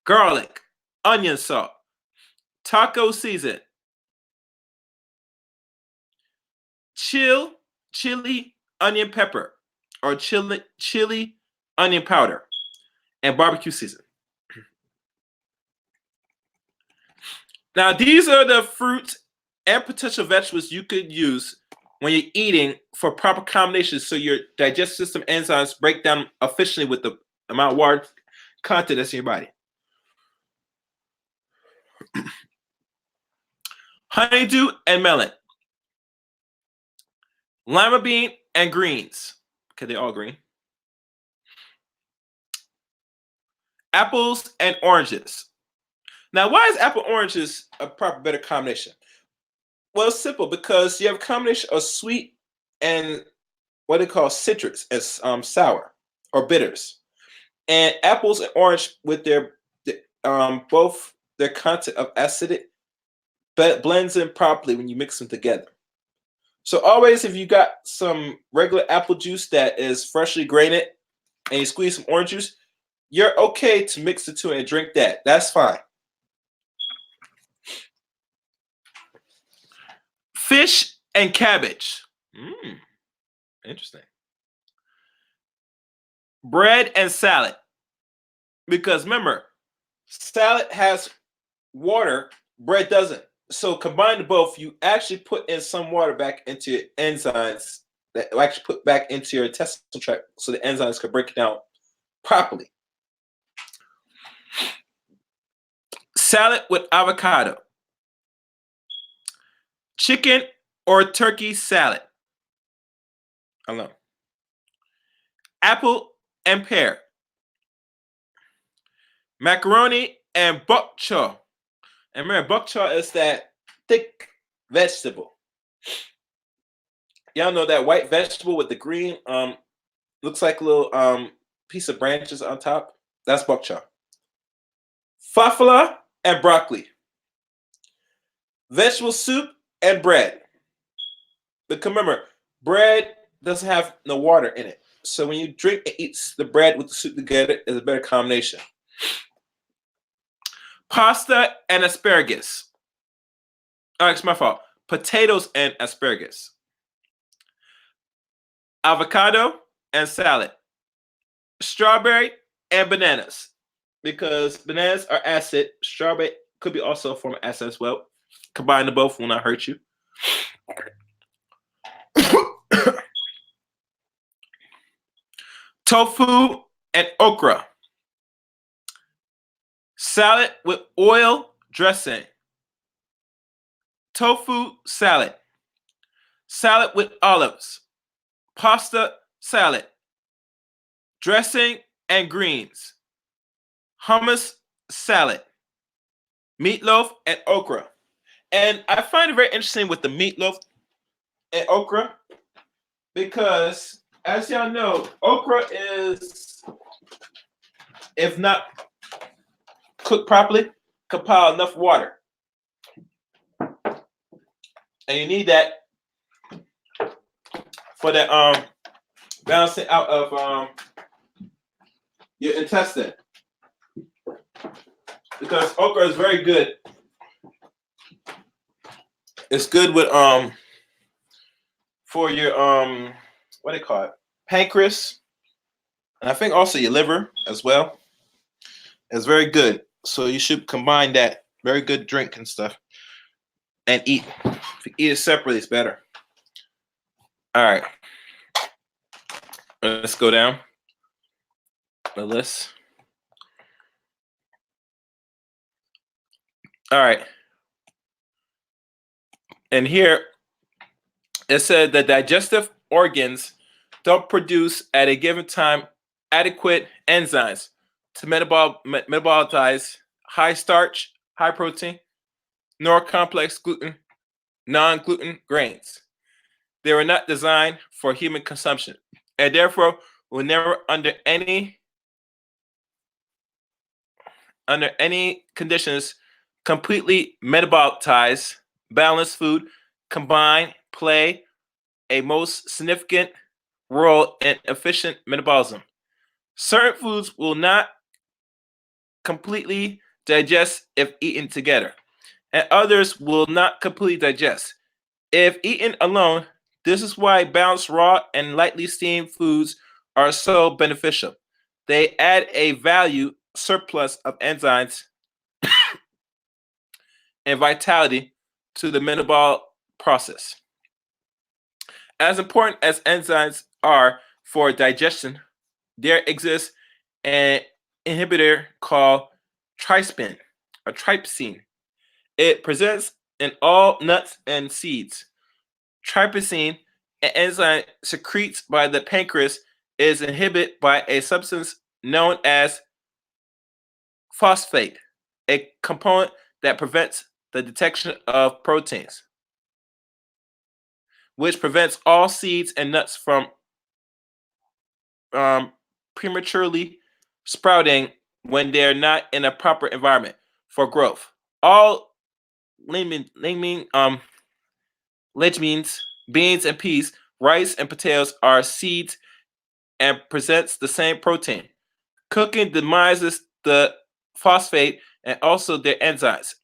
garlic, onion salt, taco season, chili, onion pepper, or chili, onion powder, and barbecue season. Now, these are the fruits and potential vegetables you could use when you're eating for proper combinations so your digestive system enzymes break down efficiently with the amount of water content that's in your body. Honeydew and melon. Lima bean and greens. Okay, they're all green. Apples and oranges. Now, why is apple oranges a proper better combination? Well, it's simple because you have a combination of sweet and what they call citrus as sour or bitters, and apples and orange with their both their content of acidic, but blends in properly when you mix them together. So always, if you got some regular apple juice that is freshly grated and you squeeze some orange juice, you're okay to mix the two and drink that. That's fine. Fish and cabbage. Interesting. Bread and salad. Because remember, salad has water, bread doesn't. So combine both, you actually put in some water back into your enzymes that will actually put back into your intestinal tract so the enzymes can break it down properly. Salad with avocado. Chicken or turkey salad. I don't know. Apple and pear. Macaroni and bok choy. And remember, bok choy is that thick vegetable. Y'all know that white vegetable with the green, looks like a little piece of branches on top? That's bok choy. Fafala and broccoli. Vegetable soup and bread. But remember, bread doesn't have no water in it. So when you drink and eat the bread with the soup together, it's a better combination. Pasta and asparagus. Oh, it's my fault. Potatoes and asparagus. Avocado and salad. Strawberry and bananas. Because bananas are acid. Strawberry could be also a form of acid as well. Combine the both will not hurt you. Tofu and okra. Salad with oil, dressing, tofu salad, salad with olives, pasta salad, dressing and greens, hummus salad, meatloaf and okra. And I find it very interesting with the meatloaf and okra because, as y'all know, okra is, if not cooked properly, compile enough water. And you need that for that balancing out of your intestine. Because okra is very good. It's good with for your what do they call it? Pancreas. And I think also your liver as well. It's very good. So you should combine that. Very good drink and stuff. And eat. If you eat it separately, it's better. All right. Let's go down the list. All right. And here it said that digestive organs don't produce at a given time adequate enzymes to metabolize high starch, high protein, nor complex gluten, non-gluten grains. They were not designed for human consumption, and therefore will never under any conditions completely metabolize balanced food, combine, play a most significant role in efficient metabolism. Certain foods will not completely digest if eaten together, and others will not completely digest if eaten alone. This is why balanced raw and lightly steamed foods are so beneficial. They add a value surplus of enzymes and vitality to the metabolic process. As important as enzymes are for digestion, there exists an inhibitor called trypsin, or trypsin. It presents in all nuts and seeds. Trypsin, an enzyme secreted by the pancreas, is inhibited by a substance known as phosphate, a component that prevents the detection of proteins, which prevents all seeds and nuts from prematurely sprouting when they're not in a proper environment for growth. All legumes, beans and peas, rice and potatoes are seeds and presents the same protein. Cooking demises the phosphate and also their enzymes.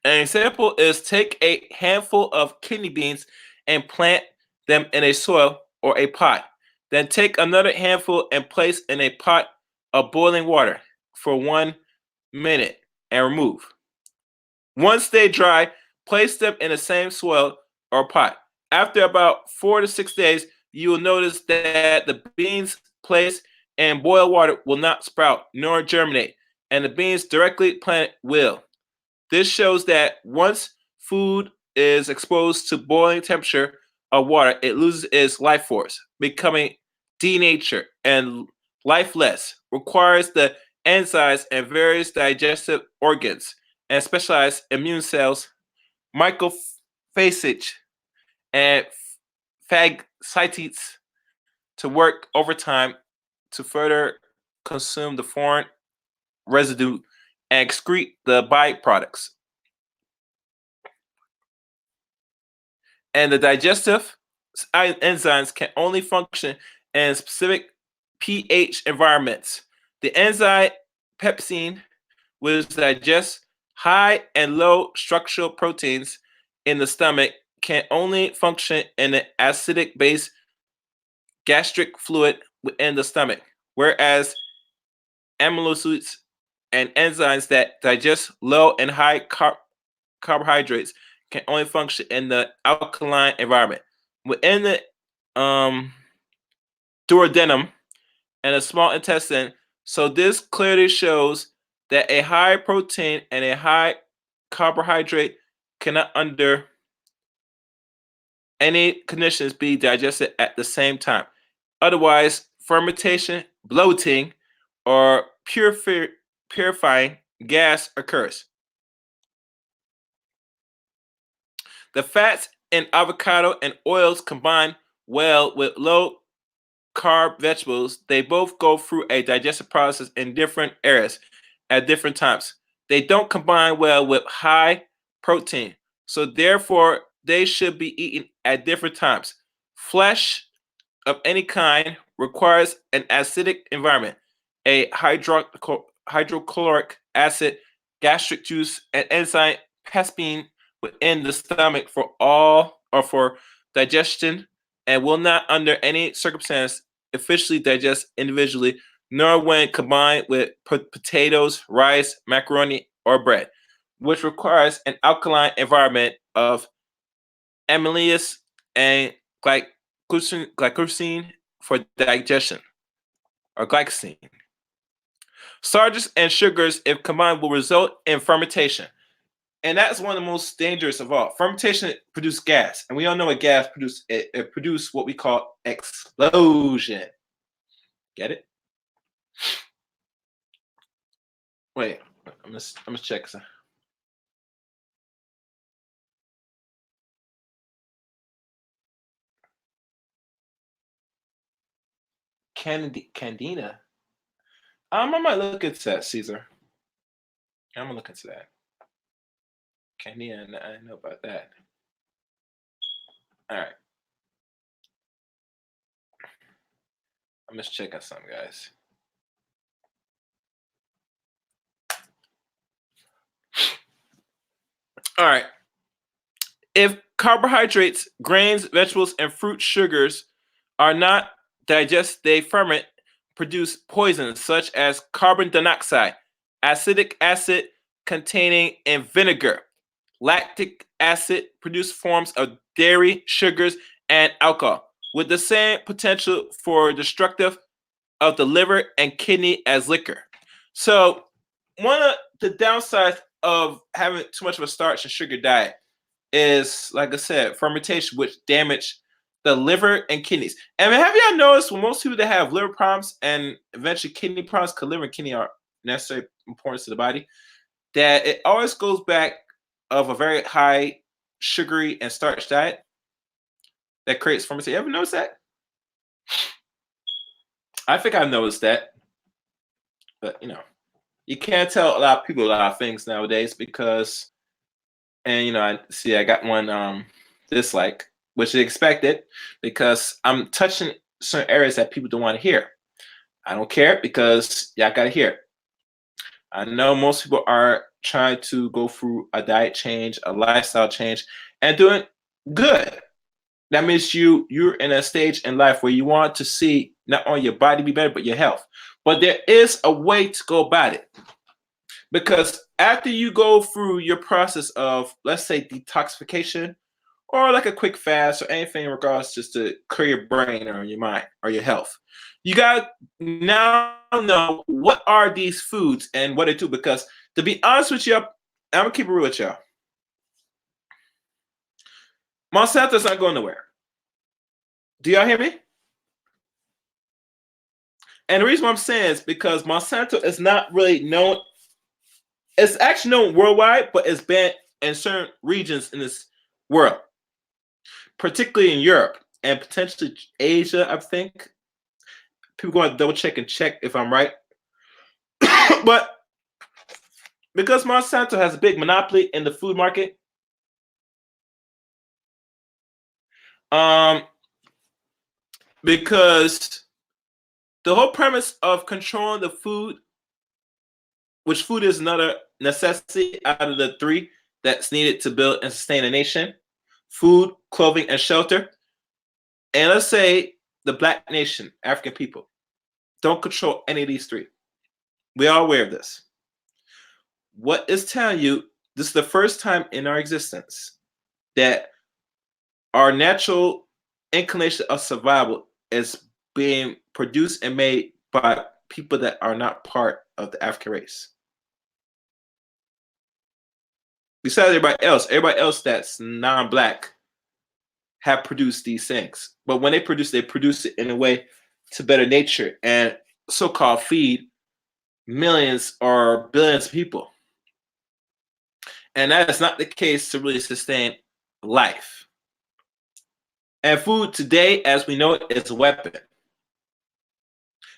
An example is take a handful of kidney beans and plant them in a soil or a pot. Then take another handful and place in a pot of boiling water for 1 minute and remove. Once they dry, place them in the same soil or pot. After about 4 to 6 days, you will notice that the beans placed in boiled water will not sprout nor germinate, and the beans directly planted will. This shows that once food is exposed to boiling temperature of water, it loses its life force, becoming denatured and lifeless, requires the enzymes and various digestive organs and specialized immune cells, macrophages, and phagocytes to work overtime to further consume the foreign residue and excrete the byproducts. And the digestive enzymes can only function in specific pH environments. The enzyme pepsin, which digests high and low structural proteins in the stomach, can only function in an acidic base gastric fluid within the stomach, whereas amyloids and enzymes that digest low and high carbohydrates can only function in the alkaline environment. Within the duodenum and the small intestine, so this clearly shows that a high protein and a high carbohydrate cannot under any conditions be digested at the same time. Otherwise, fermentation, bloating, or purifying gas occurs. The fats in avocado and oils combine well with low carb vegetables. They both go through a digestive process in different areas at different times. They don't combine well with high protein, so therefore they should be eaten at different times. Flesh of any kind requires an acidic environment, a hydrochloric acid, gastric juice, and enzyme pepsin within the stomach for all or for digestion, and will not under any circumstance officially digest individually, nor when combined with potatoes, rice, macaroni, or bread, which requires an alkaline environment of amylase and glycosine for digestion, or glycine. Starches and sugars, if combined, will result in fermentation. And that's one of the most dangerous of all. Fermentation produces gas. And we all know what gas produces. It produces what we call explosion. Get it? Wait, I'm gonna check. Candida. I might look into that, Caesar. I'm gonna look into that. Candida, I know about that. All right, I'm just checking something, guys. All right. If carbohydrates, grains, vegetables, and fruit sugars are not digested, they ferment, produce poisons such as carbon dioxide, acetic acid containing in vinegar, lactic acid produce forms of dairy, sugars, and alcohol, with the same potential for destructive of the liver and kidney as liquor. So, one of the downsides of having too much of a starch and sugar diet is, like I said, fermentation, which damage the liver and kidneys. And have y'all noticed when most people that have liver problems and eventually kidney problems, because liver and kidney are necessary importance to the body, that it always goes back of a very high sugary and starch diet that creates fermentation. You ever notice that? I think I've noticed that, but you can't tell a lot of people a lot of things nowadays because, and I got one dislike, which is expected because I'm touching certain areas that people don't want to hear. I don't care because y'all gotta hear it. I know most people are trying to go through a diet change, a lifestyle change, and doing good. That means you're in a stage in life where you want to see not only your body be better, but your health. But there is a way to go about it. Because after you go through your process of, let's say, detoxification, or like a quick fast, or anything in regards just to clear your brain or your mind or your health, you gotta now know what are these foods and what they do. Because to be honest with you, I'm gonna keep it real with y'all. Monsanto's not going nowhere. Do y'all hear me? And the reason why I'm saying is because Monsanto is not really known. It's actually known worldwide, but it's banned in certain regions in this world, particularly in Europe and potentially Asia, I think. People going to double check and check if I'm right. But because Monsanto has a big monopoly in the food market, um, because the whole premise of controlling the food, which food is another necessity out of the three that's needed to build and sustain a nation: food, clothing, and shelter. And let's say the black nation, African people, don't control any of these three. We are aware of this. What is telling you this is the first time in our existence that our natural inclination of survival is being produced and made by people that are not part of the African race. Besides everybody else that's non-black have produced these things. But when they produce it in a way to better nature and so-called feed millions or billions of people. And that is not the case to really sustain life. And food today, as we know it, is a weapon.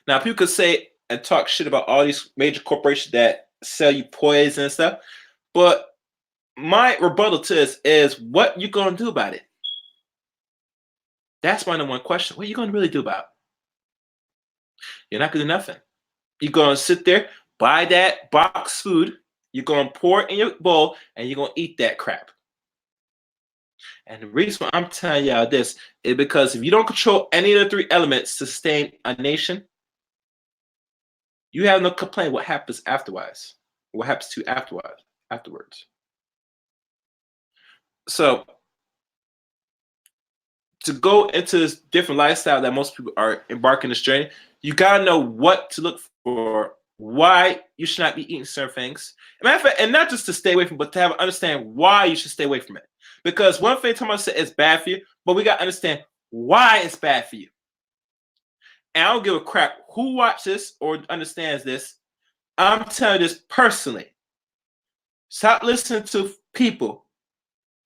Now, people could say and talk shit about all these major corporations that sell you poison and stuff, but my rebuttal to this is what you gonna do about it? That's my number one question. What are you gonna really do about it? You're not gonna do nothing. You're gonna sit there, buy that box food, you're gonna pour it in your bowl, and you're gonna eat that crap. And the reason why I'm telling y'all this is because if you don't control any of the three elements to sustain a nation, you have no complaint what happens afterwards. What happens to you afterwards. So to go into this different lifestyle that most people are embarking this journey, you gotta know what to look for, why you should not be eating certain things. Matter of fact, and not just to stay away from, but to have understand why you should stay away from it. Because one thing Thomas said it's bad for you, but we gotta understand why it's bad for you. And I don't give a crap who watches this or understands this. I'm telling you this personally. Stop listening to people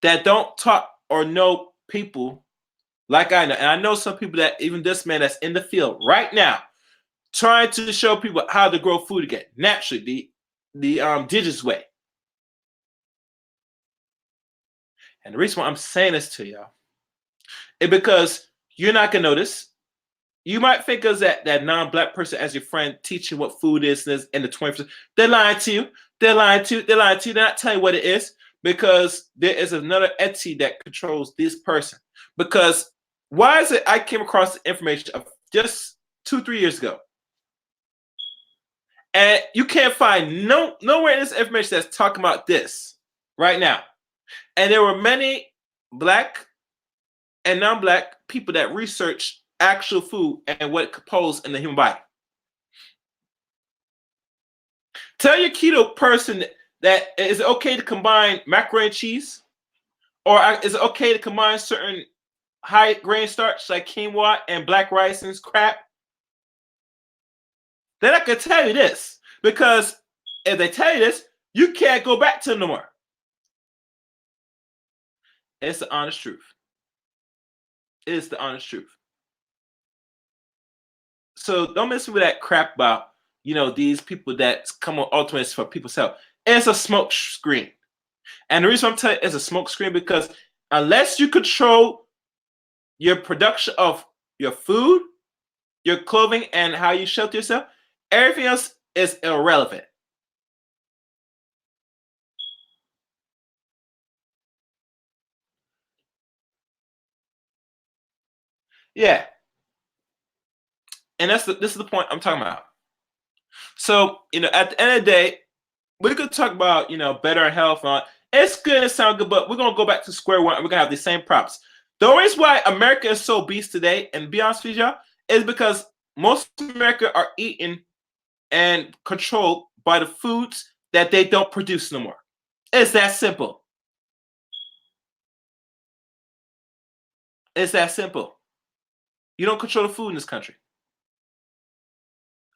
that don't talk or know people like I know. And I know some people that even this man that's in the field right now trying to show people how to grow food again naturally, the indigenous way. And the reason why I'm saying this to y'all is because you're not gonna notice. You might think of that non-black person as your friend teaching what food is in the 21st. They're lying to you. They're lying to you. They're lying to you. They're not telling you what it is because there is another entity that controls this person. Because why is it I came across the information of just 2-3 years ago, and you can't find nowhere in this information that's talking about this right now. And there were many black and non-black people that researched actual food and what it composed in the human body. Tell your keto person that is it okay to combine macaroni and cheese, or is it okay to combine certain high grain starch like quinoa and black rice and crap? Then I could tell you this because if they tell you this, you can't go back to them no more. It's the honest truth. It is the honest truth. So don't mess with that crap about these people that come on ultimates for people's health. It's a smoke screen, and the reason I'm telling you it's a smoke screen because unless you control your production of your food, your clothing, and how you shelter yourself, everything else is irrelevant. Yeah, and this is the point I'm talking about. So at the end of the day, we could talk about better health on. It's good and sound good, but we're gonna go back to square one and we're gonna have the same props. The reason why America is so obese today, and to be honest with y'all, is because most of America are eaten and controlled by the foods that they don't produce no more. It's that simple. It's that simple. You don't control the food in this country.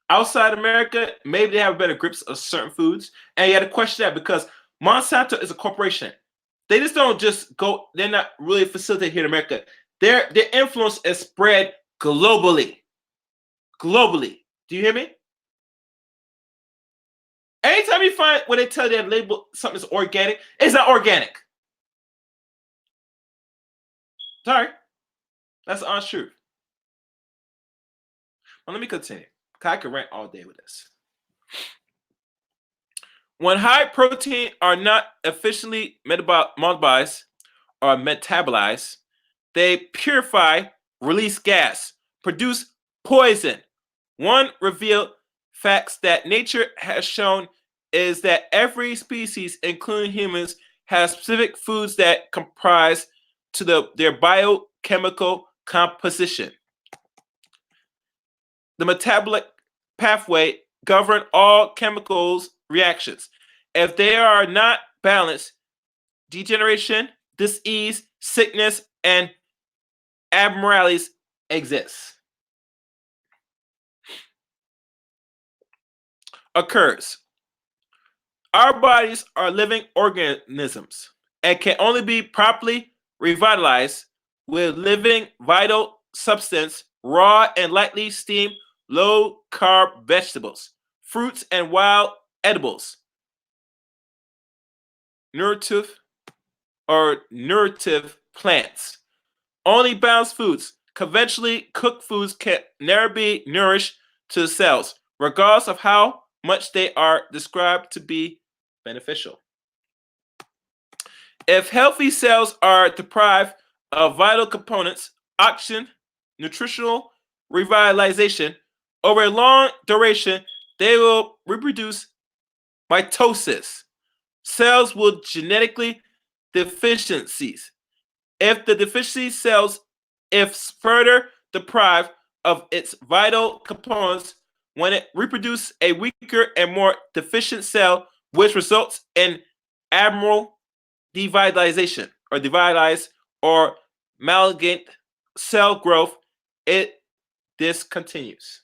Outside America, maybe they have better grips of certain foods. And you had to question that because Monsanto is a corporation. They just don't just go, they're not really facilitated here in America. Their influence is spread globally. Globally. Do you hear me? Anytime you find where they tell you that label something is organic, it's not organic. Sorry. That's the honest truth. Well, let me continue. I can rant all day with this. When high protein are not efficiently metabolized or metabolized, they purify, release gas, produce poison. One revealed facts that nature has shown is that every species, including humans, has specific foods that comprise to their biochemical composition. The metabolic pathway govern all chemicals reactions. If they are not balanced, degeneration, disease, sickness, and abnormalities exist. Occurs. Our bodies are living organisms and can only be properly revitalized with living vital substance, raw and lightly steamed, low carb vegetables, fruits, and wild edibles, nutritive nutritive plants. Only balanced foods, conventionally cooked foods, can never be nourished to the cells, regardless of how much they are described to be beneficial. If healthy cells are deprived of vital components, oxygen, nutritional revitalization, over a long duration, they will reproduce mitosis. Cells will genetically deficiencies. If the deficiency cells, if further deprived of its vital components, when it reproduces a weaker and more deficient cell, which results in abnormal devitalization or devitalized or malignant cell growth, it discontinues.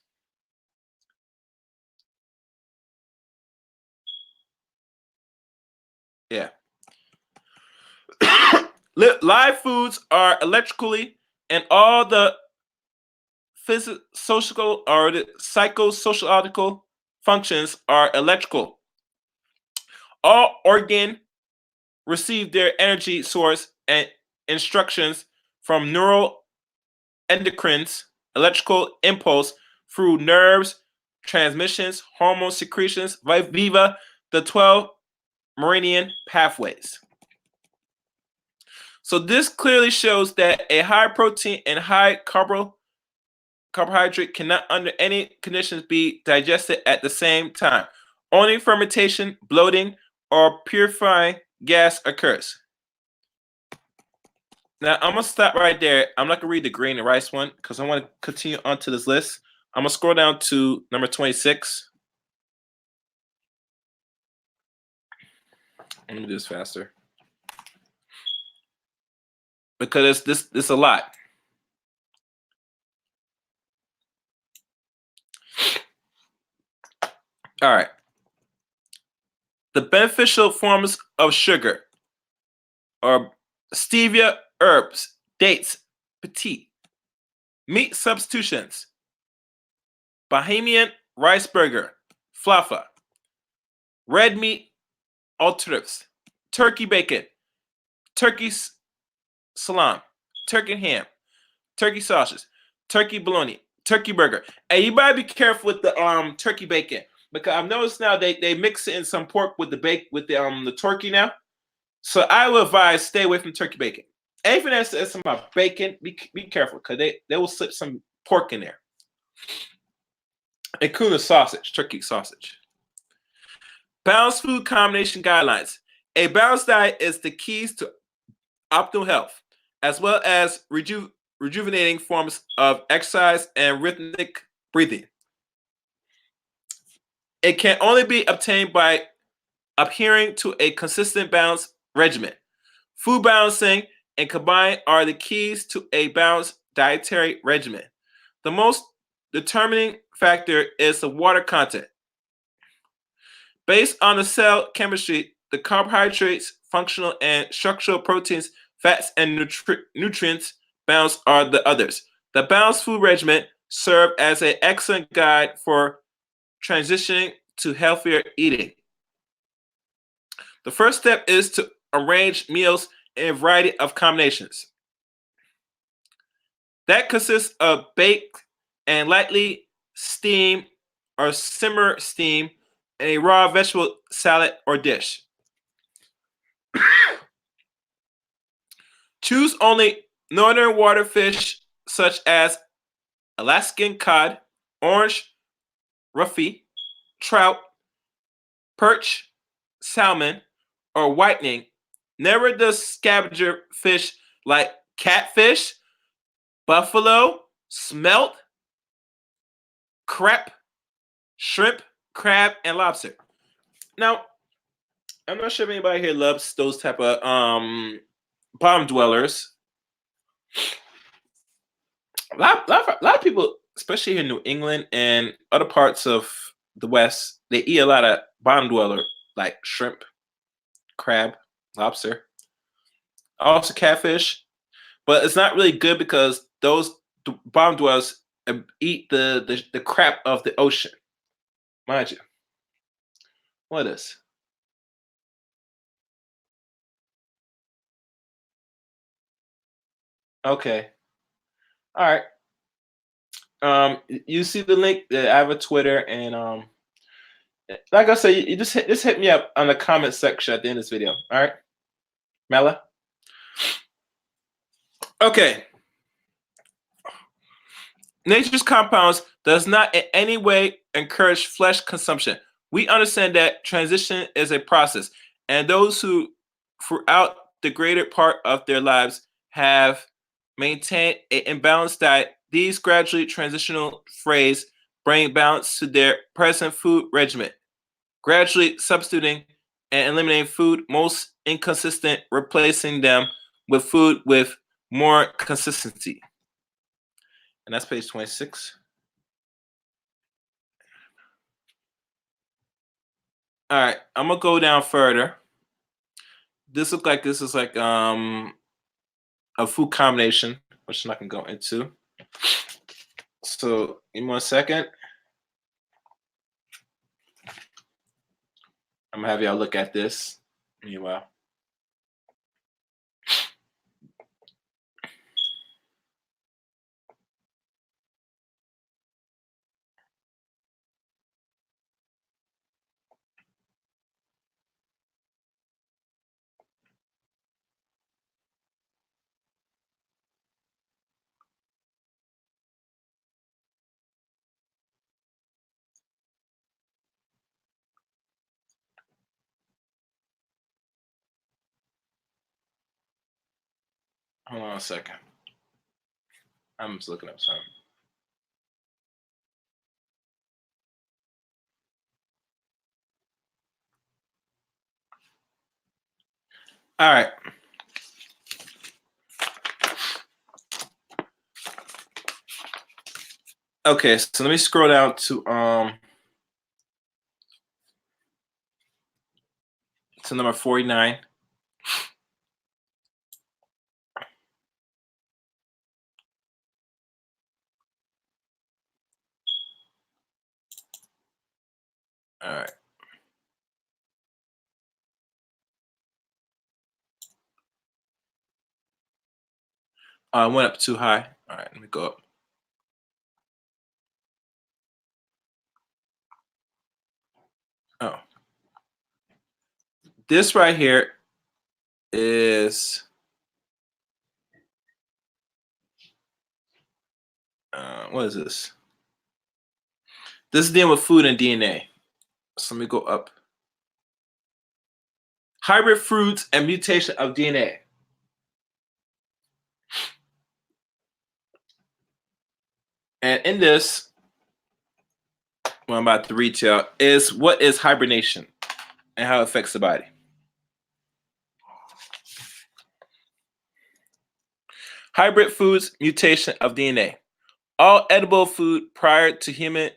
Yeah. Live foods are electrically, and all the physical or the psychosociological functions are electrical. All organ receive their energy source and instructions from neural endocrines, electrical impulse through nerves, transmissions, hormone secretions, viva the 12 meridian pathways. So this clearly shows that a high protein and high carbohydrate cannot under any conditions be digested at the same time. Only fermentation, bloating, or purifying gas occurs. Now I'm gonna stop right there. I'm not gonna read the grain and rice one because I want to continue onto this list. I'm gonna scroll down to number 26. Let me do this faster because this is a lot. All right. The beneficial forms of sugar are stevia, herbs, dates, petit, meat substitutions, Bahamian rice burger, flafa, red meat alternatives, turkey bacon, turkey salam, turkey ham, turkey sausages, turkey bologna, turkey burger. And you better be careful with the turkey bacon because I've noticed now they mix it in some pork with the turkey now. So I would advise stay away from turkey bacon. Anything that's about bacon, be careful because they will slip some pork in there. Including sausage, turkey sausage. Balanced food combination guidelines. A balanced diet is the keys to optimal health, as well as rejuvenating forms of exercise and rhythmic breathing. It can only be obtained by adhering to a consistent balanced regimen. Food balancing and combined are the keys to a balanced dietary regimen. The most determining factor is the water content. Based on the cell chemistry, the carbohydrates, functional and structural proteins, fats, and nutrients balance are the others. The balanced food regimen serves as an excellent guide for transitioning to healthier eating. The first step is to arrange meals in a variety of combinations. That consists of baked and lightly steamed or simmer steam and a raw vegetable salad or dish. Choose only northern water fish such as Alaskan cod, orange roughy, trout, perch, salmon, or whitening. Never the scavenger fish like catfish, buffalo, smelt, crab, shrimp, crab, and lobster. Now, I'm not sure if anybody here loves those type of bottom dwellers. A lot of people, especially here in New England and other parts of the West, they eat a lot of bottom dweller like shrimp, crab, lobster, also catfish. But it's not really good because those bottom dwellers eat the crap of the ocean. Mind you, what is? Okay, all right. You see the link? I have a Twitter, and like I said, you just hit me up on the comment section at the end of this video. All right, Mela. Okay, nature's compounds does not in any way encourage flesh consumption. We understand that transition is a process, and those who, throughout the greater part of their lives, have maintained an imbalanced diet, these gradually transitional phrase bring balance to their present food regimen, gradually substituting and eliminating food most inconsistent, replacing them with food with more consistency. And that's page 26. All right, I'm gonna go down further. This is like a food combination, which I'm not gonna go into. So give me 1 second. I'm gonna have y'all look at this. Meanwhile. Hold on a second. I'm just looking up something. All right. Okay, so let me scroll down to number 49. All right. I went up too high. All right, let me go up. Oh, this right here is what is this? This is dealing with food and DNA. So let me go up. Hybrid fruits and mutation of DNA. And in this, what I'm about to read to you is what is hibernation and how it affects the body. Hybrid foods, mutation of DNA. All edible food prior to human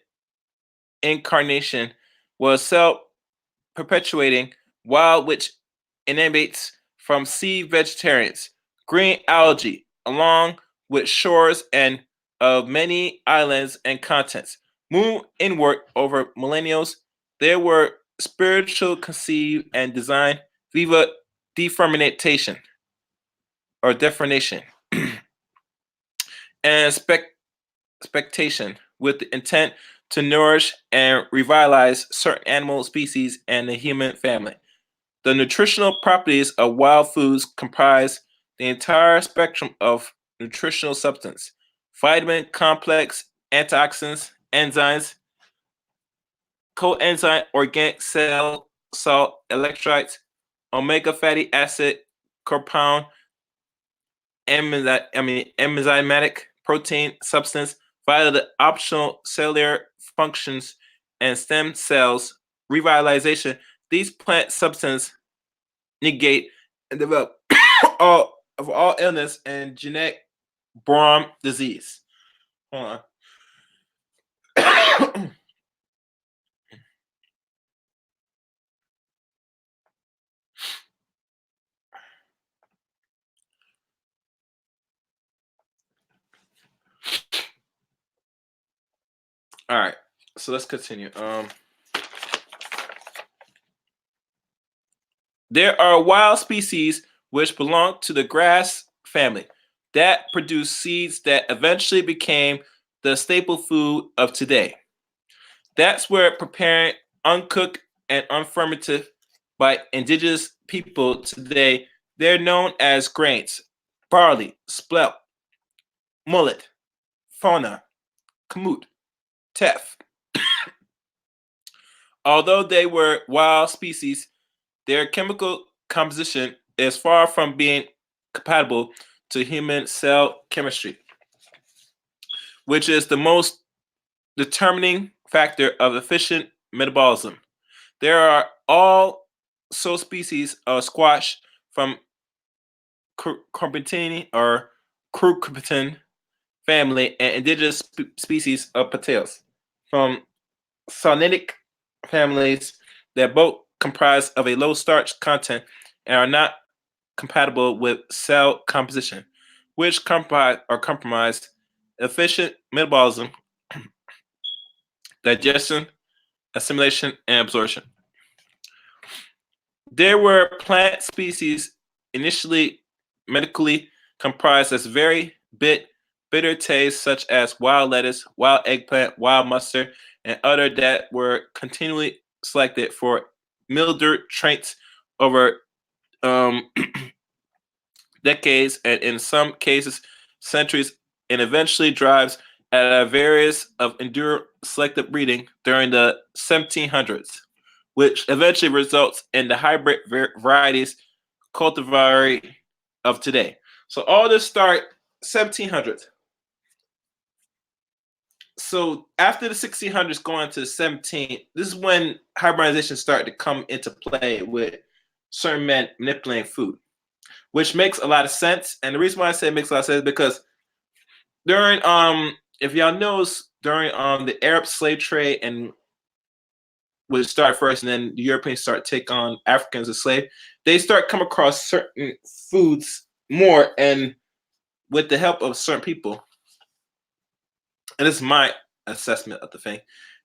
incarnation was self-perpetuating, wild, which inhibites from sea vegetarians, green algae, along with shores and of many islands and continents. Moved inward over millennials, there were spiritual conceived and designed viva defermentation or defernation and expectation with the intent to nourish and revitalize certain animal species and the human family. The nutritional properties of wild foods comprise the entire spectrum of nutritional substance: vitamin complex, antioxidants, enzymes, coenzyme, organic cell salt, electrolytes, omega fatty acid, compound, enzymatic protein substance, via the optional cellular functions and stem cells revitalization. These plant substances negate, and develop all illness and genetic Braun disease. Hold on. All right, so let's continue. There are wild species which belong to the grass family that produce seeds that eventually became the staple food of today. That's where preparing uncooked and unfermented by indigenous people today, they're known as grains: barley, spelt, millet, fauna, kamut, teff. Although they were wild species, their chemical composition is far from being compatible to human cell chemistry, which is the most determining factor of efficient metabolism. There are also species of squash from Cucurbitacea or Cucurbitacea family and indigenous species of potatoes from Sonitic families that both comprise of a low starch content and are not compatible with cell composition, which compromise efficient metabolism, digestion, assimilation, and absorption. There were plant species initially medically comprised as very bitter taste, such as wild lettuce, wild eggplant, wild mustard, and other that were continually selected for milder traits over um, decades and in some cases centuries, and eventually drives at a various of endure selective breeding during the 1700s, which eventually results in the hybrid varieties cultivar of today. So all this start 1700s. So after the 1600s going to the 17, this is when hybridization started to come into play with certain men manipulating food, which makes a lot of sense. And the reason why I say it makes a lot of sense is because during if y'all knows during the Arab slave trade and would start first and then the Europeans start to take on Africans as slave, they start come across certain foods more and with the help of certain people, and this is my assessment of the thing,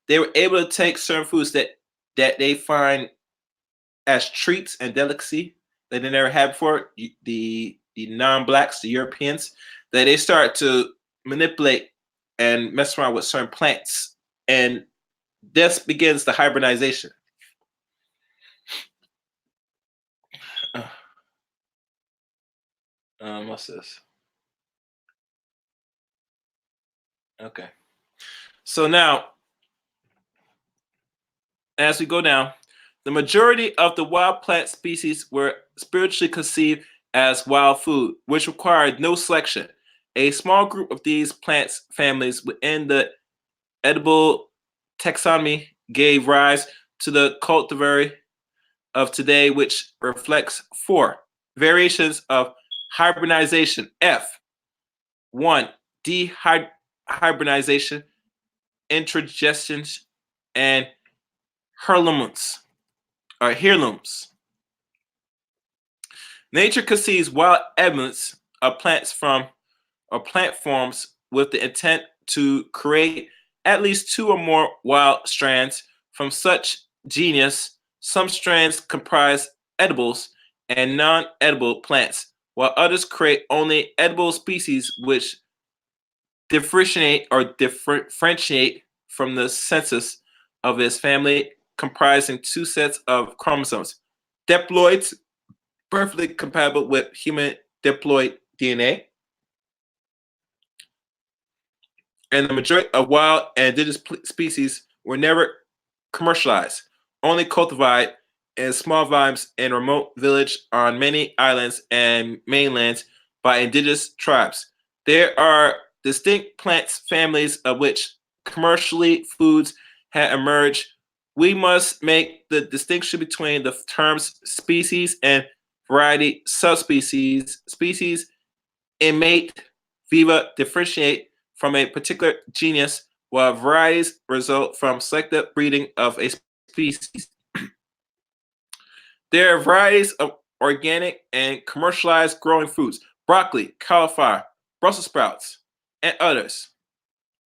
they were able to take certain foods that they find as treats and delicacy that they never had before, the non-blacks, the Europeans, that they start to manipulate and mess around with certain plants, and this begins the hybridization. What's this? Okay, so now as we go down, the majority of the wild plant species were spiritually conceived as wild food, which required no selection. A small group of these plant families within the edible taxonomy gave rise to the cultivar of today, which reflects four variations of hybridization. F. 1. Dehybridization, introgestions, and heirlooms. Nature conceives wild elements of plants from or plant forms with the intent to create at least two or more wild strands from such genus. Some strands comprise edibles and non-edible plants, while others create only edible species which differentiate from the census of its family, comprising two sets of chromosomes. Diploids, perfectly compatible with human diploid DNA, and the majority of wild and indigenous species were never commercialized, only cultivated in small volumes in remote villages on many islands and mainlands by indigenous tribes. There are distinct plant families of which commercially foods had emerged. We must make the distinction between the terms species and variety, subspecies, species, innate, viva, differentiate from a particular genus, while varieties result from selective breeding of a species. There are varieties of organic and commercialized growing foods, broccoli, cauliflower, Brussels sprouts, and others.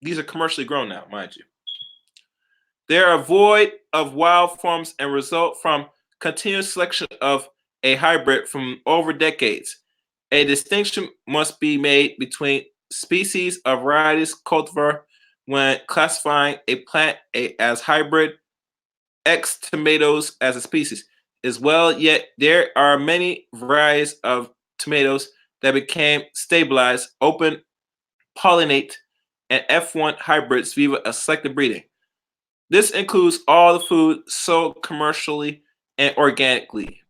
These are commercially grown now, mind you. They are void of wild forms and result from continuous selection of a hybrid from over decades. A distinction must be made between species of varieties cultivar when classifying a plant as hybrid, X tomatoes as a species as well, yet there are many varieties of tomatoes that became stabilized, open pollinate, and F1 hybrids via a selective breeding. This includes all the food sold commercially and organically.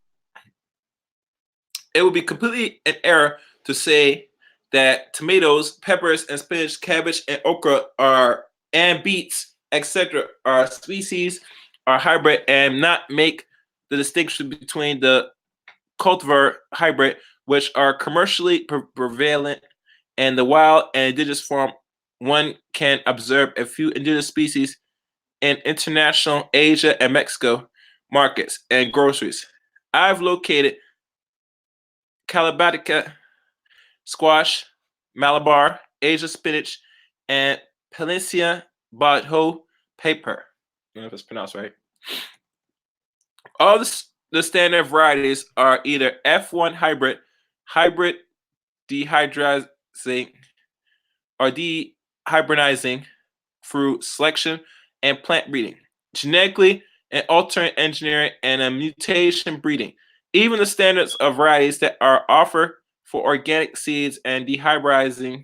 It would be completely an error to say that tomatoes, peppers, and spinach, cabbage, and okra are and beets, etc., are species, are hybrid, and not make the distinction between the cultivar hybrid, which are commercially prevalent, and the wild and indigenous form. One can observe a few indigenous species in international Asia and Mexico markets and groceries. I've located Calabatica squash, Malabar, Asia spinach, and Palencia Bodho pepper. I don't know if it's pronounced right. All the standard varieties are either F1 hybrid, hybrid dehydrazing, or dehybridizing through selection and plant breeding, genetically and alternate engineering, and a mutation breeding. Even the standards of varieties that are offered for organic seeds and dehybridizing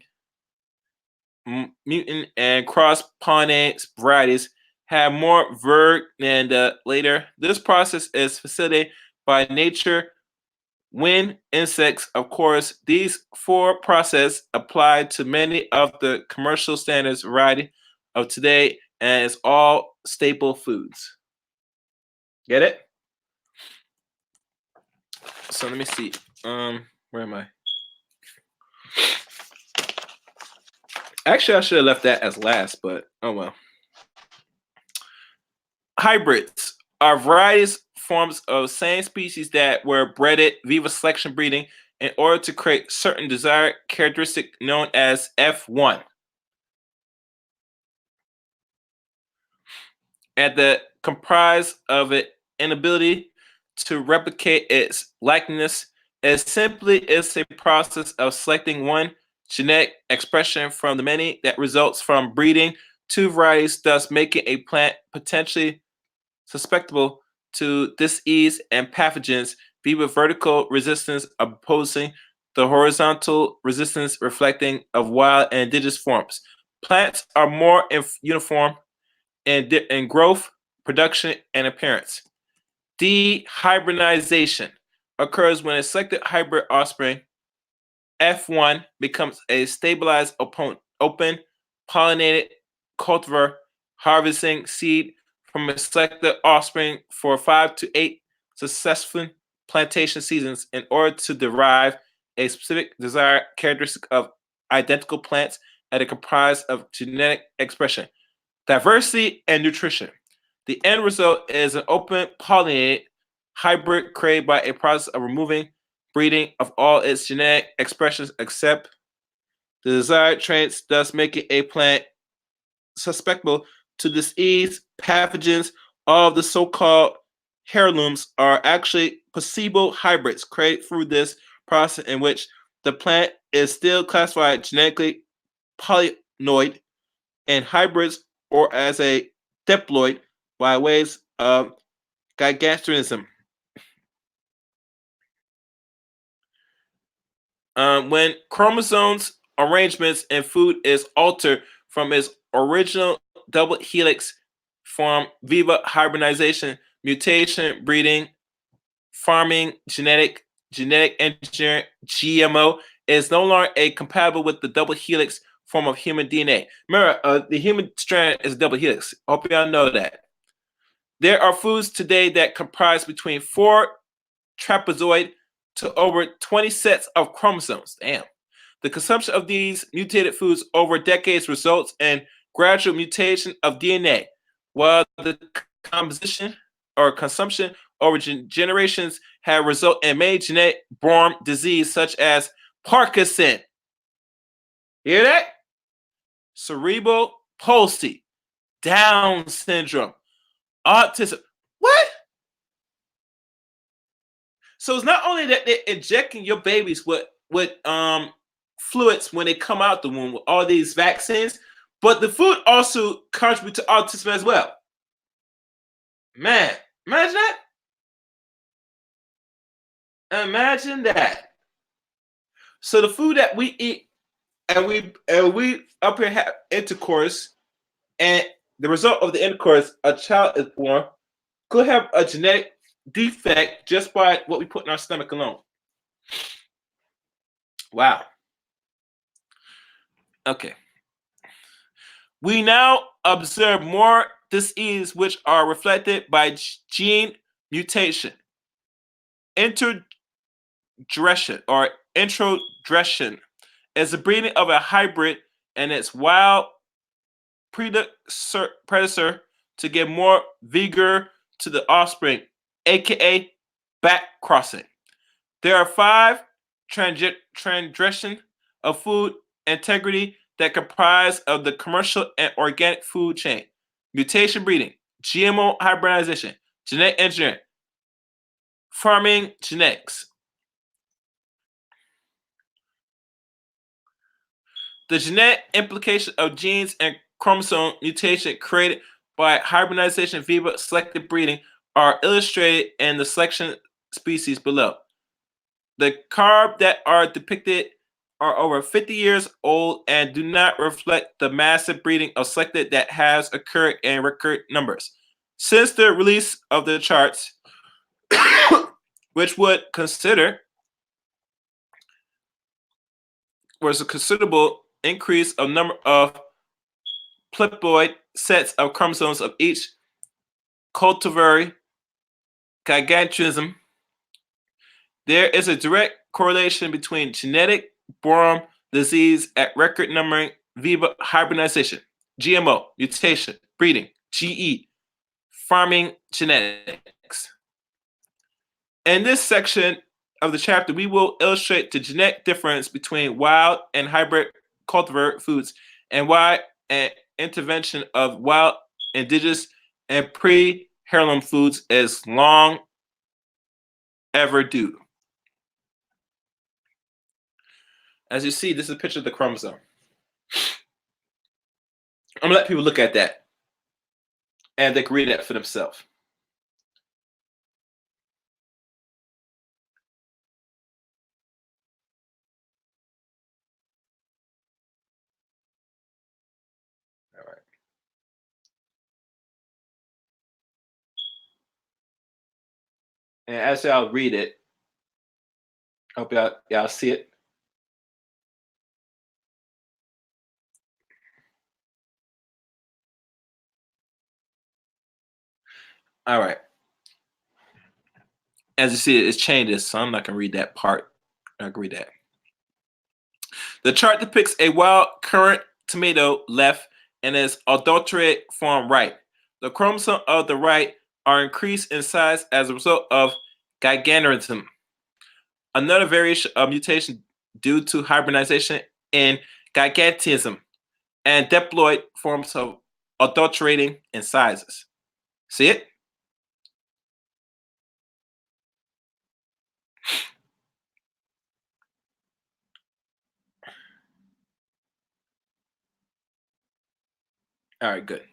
mutant and cross-pollinated varieties have more vert than the later. This process is facilitated by nature, wind, insects. Of course, these four processes apply to many of the commercial standards variety of today, and it's all staple foods. Get it? So let me see. Where am I? Actually, I should have left that as last, but oh well. Hybrids are varieties forms of same species that were bred via selection breeding in order to create certain desired characteristic known as F1. And the comprise of an inability to replicate its likeness is simply is a process of selecting one genetic expression from the many that results from breeding two varieties, thus making a plant potentially susceptible to disease and pathogens, be with vertical resistance opposing the horizontal resistance reflecting of wild and indigenous forms. Plants are more uniform in growth, production, and appearance. Dehybridization occurs when a selected hybrid offspring, F1, becomes a stabilized open pollinated cultivar, harvesting seed from a selected offspring for 5 to 8 successful plantation seasons in order to derive a specific desired characteristic of identical plants that are comprised of genetic expression, diversity, and nutrition. The end result is an open pollinated hybrid created by a process of removing breeding of all its genetic expressions except the desired traits, thus making a plant susceptible to disease, pathogens. All of the so-called heirlooms are actually placebo hybrids created through this process in which the plant is still classified genetically polynoid and hybrids or as a diploid by ways of gigantism. When chromosomes arrangements in food is altered from its original double helix form via hybridization, mutation, breeding, farming, genetic engineering, GMO is no longer a compatible with the double helix form of human DNA. Remember, the human strand is a double helix. Hope y'all know that. There are foods today that comprise between 4 trapezoid to over 20 sets of chromosomes. Damn. The consumption of these mutated foods over decades results in gradual mutation of DNA, while the composition or consumption over generations have resulted in many genetic-borne disease such as Parkinson. Hear that? Cerebral palsy, Down syndrome, autism. What? So it's not only that they're injecting your babies with fluids when they come out the womb with all these vaccines, but the food also contributes to autism as well. Man, imagine that. Imagine that. So the food that we eat and we up here have intercourse, and the result of the intercourse, a child is born, could have a genetic defect just by what we put in our stomach alone. Wow. Okay. We now observe more diseases which are reflected by gene mutation, introduction or introduction is the breeding of a hybrid and its wild predator to give more vigor to the offspring, aka back crossing. There are 5 transgressions of food integrity that comprise of the commercial and organic food chain: mutation breeding, GMO hybridization, genetic engineering, farming genetics. The genetic implication of genes and chromosome mutation created by hybridization via selective breeding are illustrated in the selection species below. The carb that are depicted are over 50 years old and do not reflect the massive breeding of selected that has occurred in record numbers. Since the release of the charts, which would consider was a considerable increase of number of pleptoid sets of chromosomes of each cultivar gigantism, there is a direct correlation between genetic born disease at record numbering via hybridization, GMO, mutation, breeding, GE, farming genetics. In this section of the chapter, we will illustrate the genetic difference between wild and hybrid cultivar foods and why an intervention of wild, indigenous, and pre-heirloom foods is long overdue. As you see, this is a picture of the chromosome. I'm gonna let people look at that, and they can read that for themselves. All right. And as y'all read it, I hope y'all see it. All right. As you see, it's changes, so I'm not gonna read that part. I can read that. The chart depicts a wild currant tomato left and its adulterated form right. The chromosomes of the right are increased in size as a result of gigantism, another variation of mutation due to hybridization in gigantism, and diploid forms of adulterating in sizes. See it? All right, good.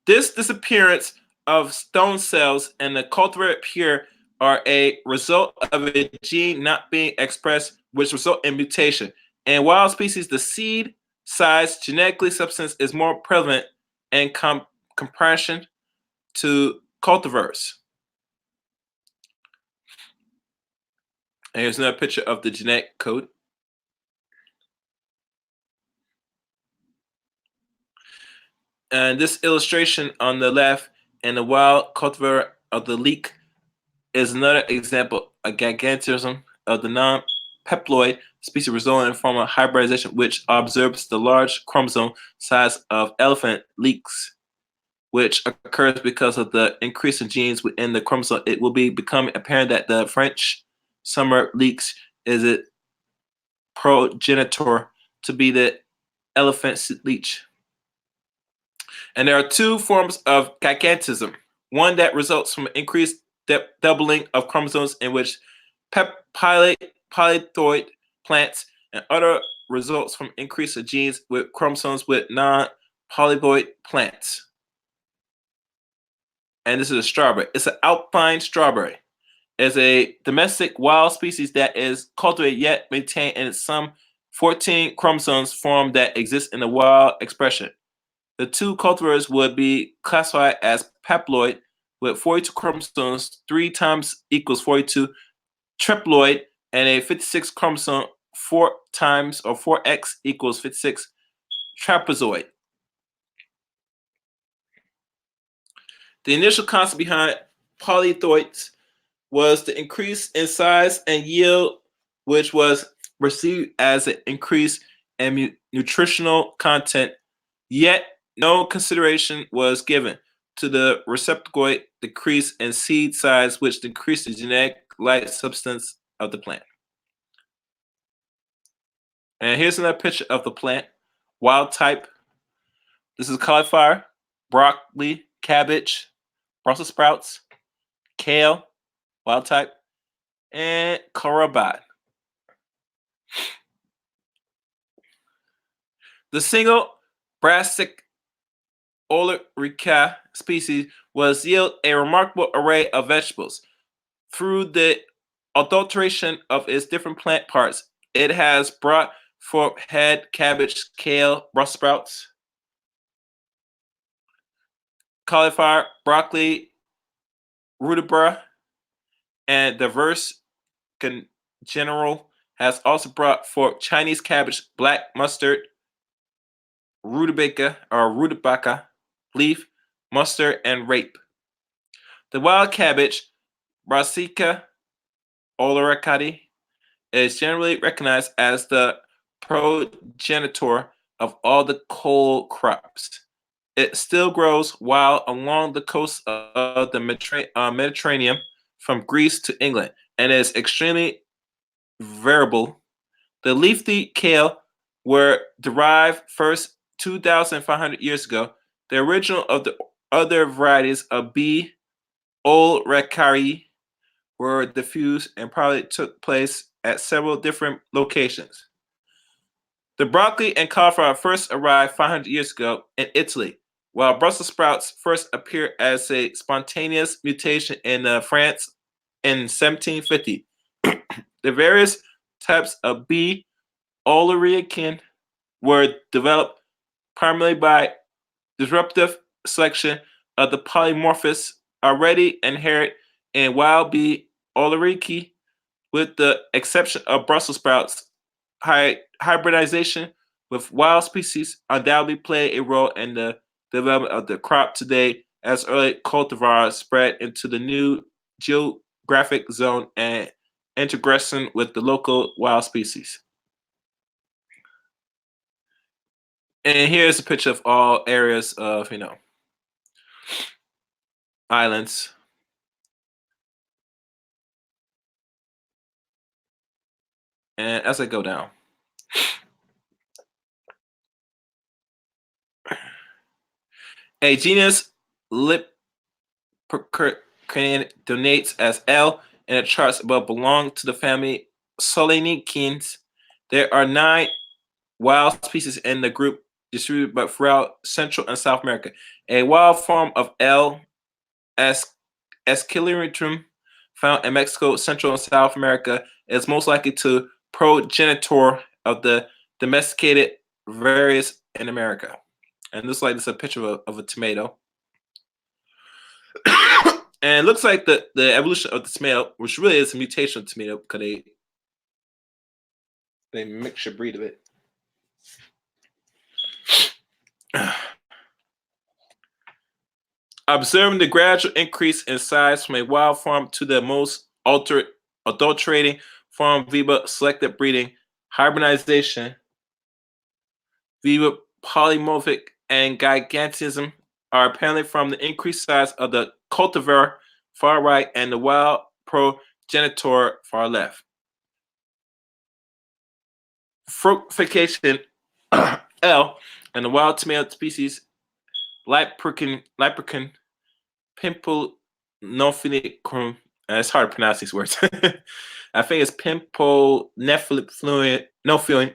This disappearance of stone cells in the cultivar pure are a result of a gene not being expressed, which result in mutation. In wild species, the seed size genetically substance is more prevalent in comparison to cultivars. And here's another picture of the genetic code. And this illustration on the left, in the wild cultivar of the leek is another example of gigantism of the non-peploid species resulting from a hybridization which observes the large chromosome size of elephant leaks, which occurs because of the increase in genes within the chromosome. It will be becoming apparent that the French summer leeks is a progenitor to be the elephant leech. And there are two forms of gigantism. One that results from increased doubling of chromosomes in which polyploid plants, and other results from increase of genes with chromosomes with non-polyploid plants. And this is a strawberry. It's an alpine strawberry. It's a domestic wild species that is cultivated yet maintained in some 14 chromosomes form that exist in the wild expression. The two cultivars would be classified as haploid with 42 chromosomes, 3 times equals 42, triploid, and a 56 chromosome, 4 times or 4x equals 56, trapezoid. The initial concept behind polyploids was the increase in size and yield, which was perceived as an increase in nutritional content, yet no consideration was given to the reciprocal decrease in seed size, which decreased the genetic life substance of the plant. And here's another picture of the plant, wild type. This is cauliflower, broccoli, cabbage, Brussels sprouts, kale, wild type, and carabat. The single brassic Olerika species was yield a remarkable array of vegetables. Through the adulteration of its different plant parts, it has brought forth head, cabbage, kale, Brussels sprouts, cauliflower, broccoli, rutabaga, and diverse general has also brought forth Chinese cabbage, black mustard, rutabaga, leaf, mustard, and rape. The wild cabbage, Brassica oleracati, is generally recognized as the progenitor of all the cole crops. It still grows wild along the coast of the Mediterranean from Greece to England and is extremely variable. The leafy kale were derived first 2,500 years ago. The original of the other varieties of B. oleracari were diffused and probably took place at several different locations. The broccoli and cauliflower first arrived 500 years ago in Italy, while Brussels sprouts first appeared as a spontaneous mutation in France in 1750. The various types of B. oleracin were developed primarily by disruptive selection of the polymorphous already inherent in wild B. oleracea, with the exception of Brussels sprouts. Hybridization with wild species undoubtedly played a role in the development of the crop today as early cultivars spread into the new geographic zone and integration with the local wild species. And here's a picture of all areas of, islands. And as I go down, a genus donates as L in the charts above belong to the family Solenicines. There are 9 wild species in the group distributed but throughout Central and South America. A wild form of L. esculentatum found in Mexico, Central and South America is most likely to progenitor of the domesticated various in America. And this is a picture of a tomato. And it looks like the evolution of the tomato, which really is a mutation of tomato, because they mix a breed of it. Observing the gradual increase in size from a wild form to the most adulterating form via selective breeding, hybridization, via polymorphic, and gigantism are apparently from the increased size of the cultivar far right and the wild progenitor far left. Fructification L and the wild tomato species Lypercin Pimpolnophilicum. It's hard to pronounce these words. I think it's Pimpolnophilicum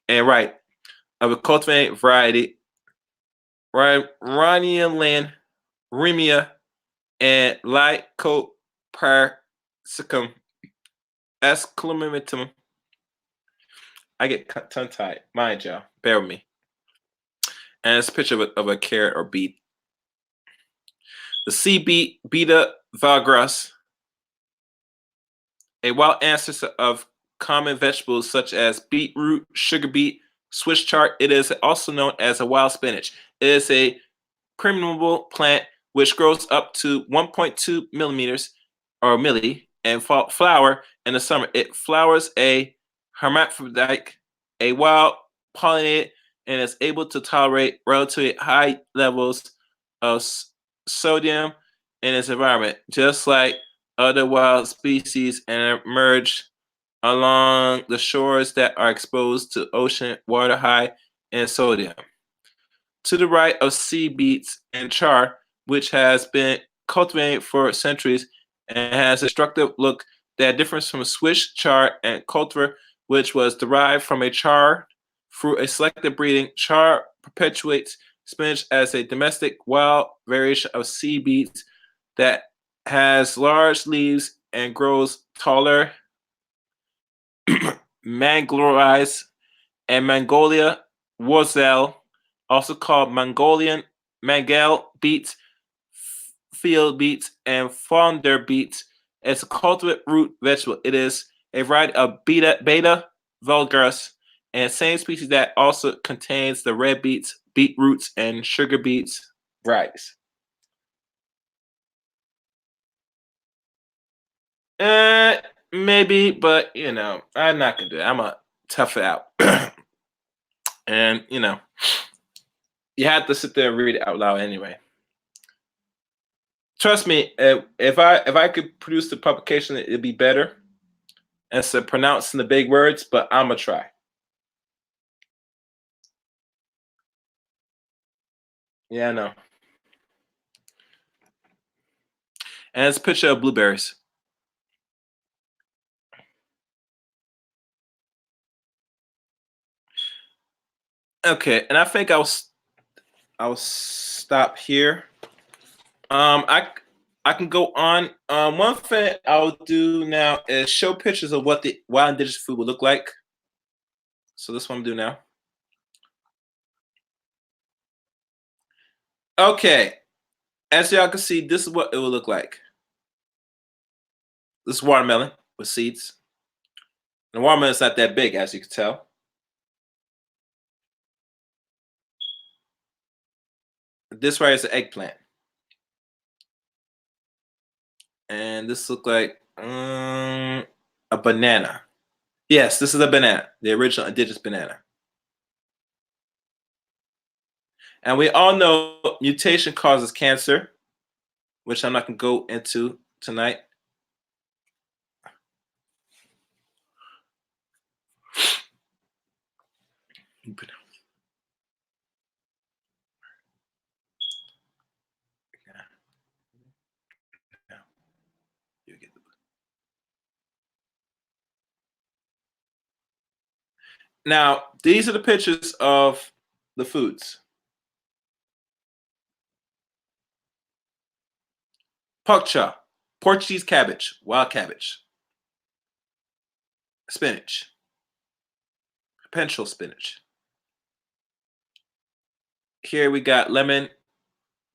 and right of a cultivated variety, Rhenian Remia and Lycopersicum esclumentum. I get tongue tied. Mind y'all. Bear with me. And it's a picture of a carrot or beet. The sea beet, Beta vagras, a wild ancestor of common vegetables such as beetroot, sugar beet, Swiss chard. It is also known as a wild spinach. It is a permeable plant which grows up to 1.2 millimeters or milli and flower in the summer. It flowers a hermaphrodite, a wild pollinated, and is able to tolerate relatively high levels of sodium in its environment, just like other wild species, and emerge along the shores that are exposed to ocean water high in sodium. To the right of sea beets and chard, which has been cultivated for centuries and has a destructive look that differs from Swiss chard and cultivar, which was derived from a chard through a selective breeding. Chard perpetuates spinach as a domestic wild variation of sea beets that has large leaves and grows taller. Manglorize and Mongolia wurzel, also called Mongolian mangel beets, field beets, and founder beets, is a cultivated root vegetable. It is a variety of beta vulgaris and same species that also contains the red beets, beetroots, and sugar beets varieties. Uh, Maybe, but I'm not gonna do it. I'm gonna tough it out. And you have to sit there and read it out loud anyway. Trust me, if I could produce the publication, it'd be better instead of pronouncing the big words. But I'm gonna try. Yeah, I know. And it's a picture of blueberries. Okay, and I think I'll stop here. I can go on. One thing I'll do now is show pictures of what the wild indigenous food would look like. So this one I'm doing now. Okay, as y'all can see, this is what it will look like. This is watermelon with seeds. And the watermelon is not that big, as you can tell. This right is an eggplant. And this look like a banana. Yes, this is a banana, the original indigenous banana. And we all know mutation causes cancer, which I'm not going to go into tonight. Now, these are the pictures of the foods. Pokcha, Portuguese cabbage, wild cabbage. Spinach, potential spinach. Here we got lemon.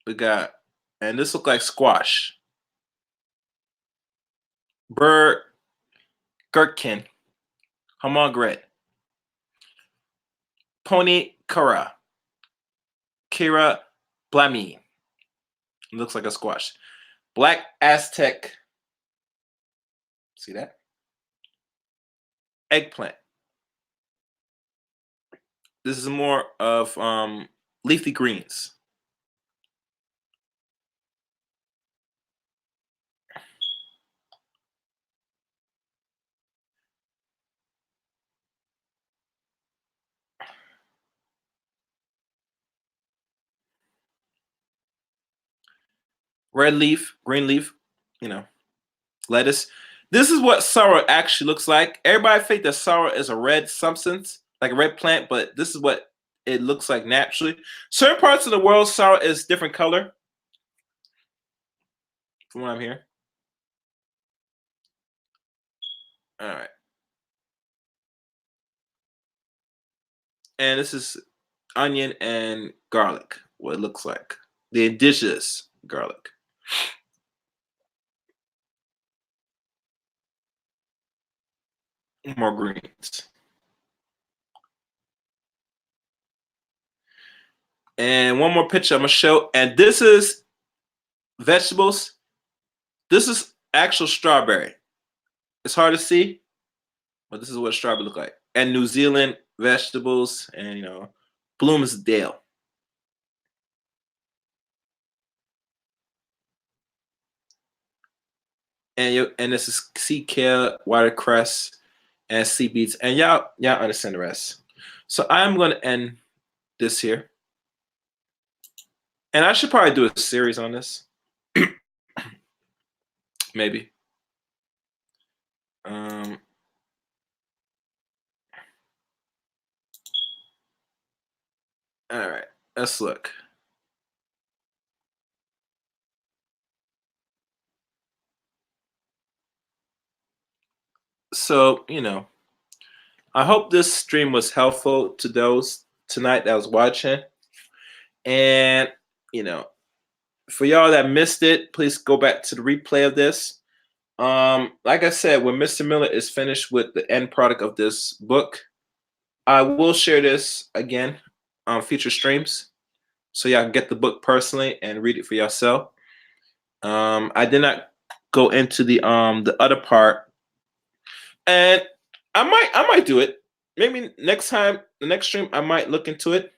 We got, and this look like squash. Burr, gherkin, homogret, pony kara, kira blami, It looks like a squash. Black Aztec. See that? Eggplant. This is more of leafy greens. Red leaf, green leaf, you know, lettuce. This is what sorrel actually looks like. Everybody think that sorrel is a red substance, like a red plant, but this is what it looks like naturally. Certain parts of the world, sorrel is different color, from what I'm hearing. All right. And this is onion and garlic, what it looks like. The indigenous garlic. More greens. And one more picture I'm gonna show. And this is vegetables. This is actual strawberry. It's hard to see, but this is what strawberry look like. And New Zealand vegetables and Bloomsdale. And this is sea kale, watercress, and sea beets. And y'all understand the rest. So I'm gonna end this here. And I should probably do a series on this. Maybe. Um, all right, let's look. So, I hope this stream was helpful to those tonight that was watching. And, you know, for y'all that missed it, please go back to the replay of this. Like I said, when Mr. Miller is finished with the end product of this book, I will share this again on future streams, so y'all can get the book personally and read it for yourself. I did not go into the other part, and I might do it. Maybe next time, the next stream, I might look into it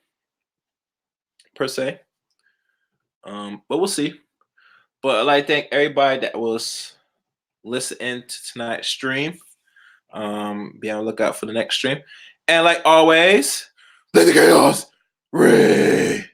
per se. But we'll see. But I'd like to thank everybody that was listening to tonight's stream. Be on the lookout for the next stream. And like always, let the chaos reign.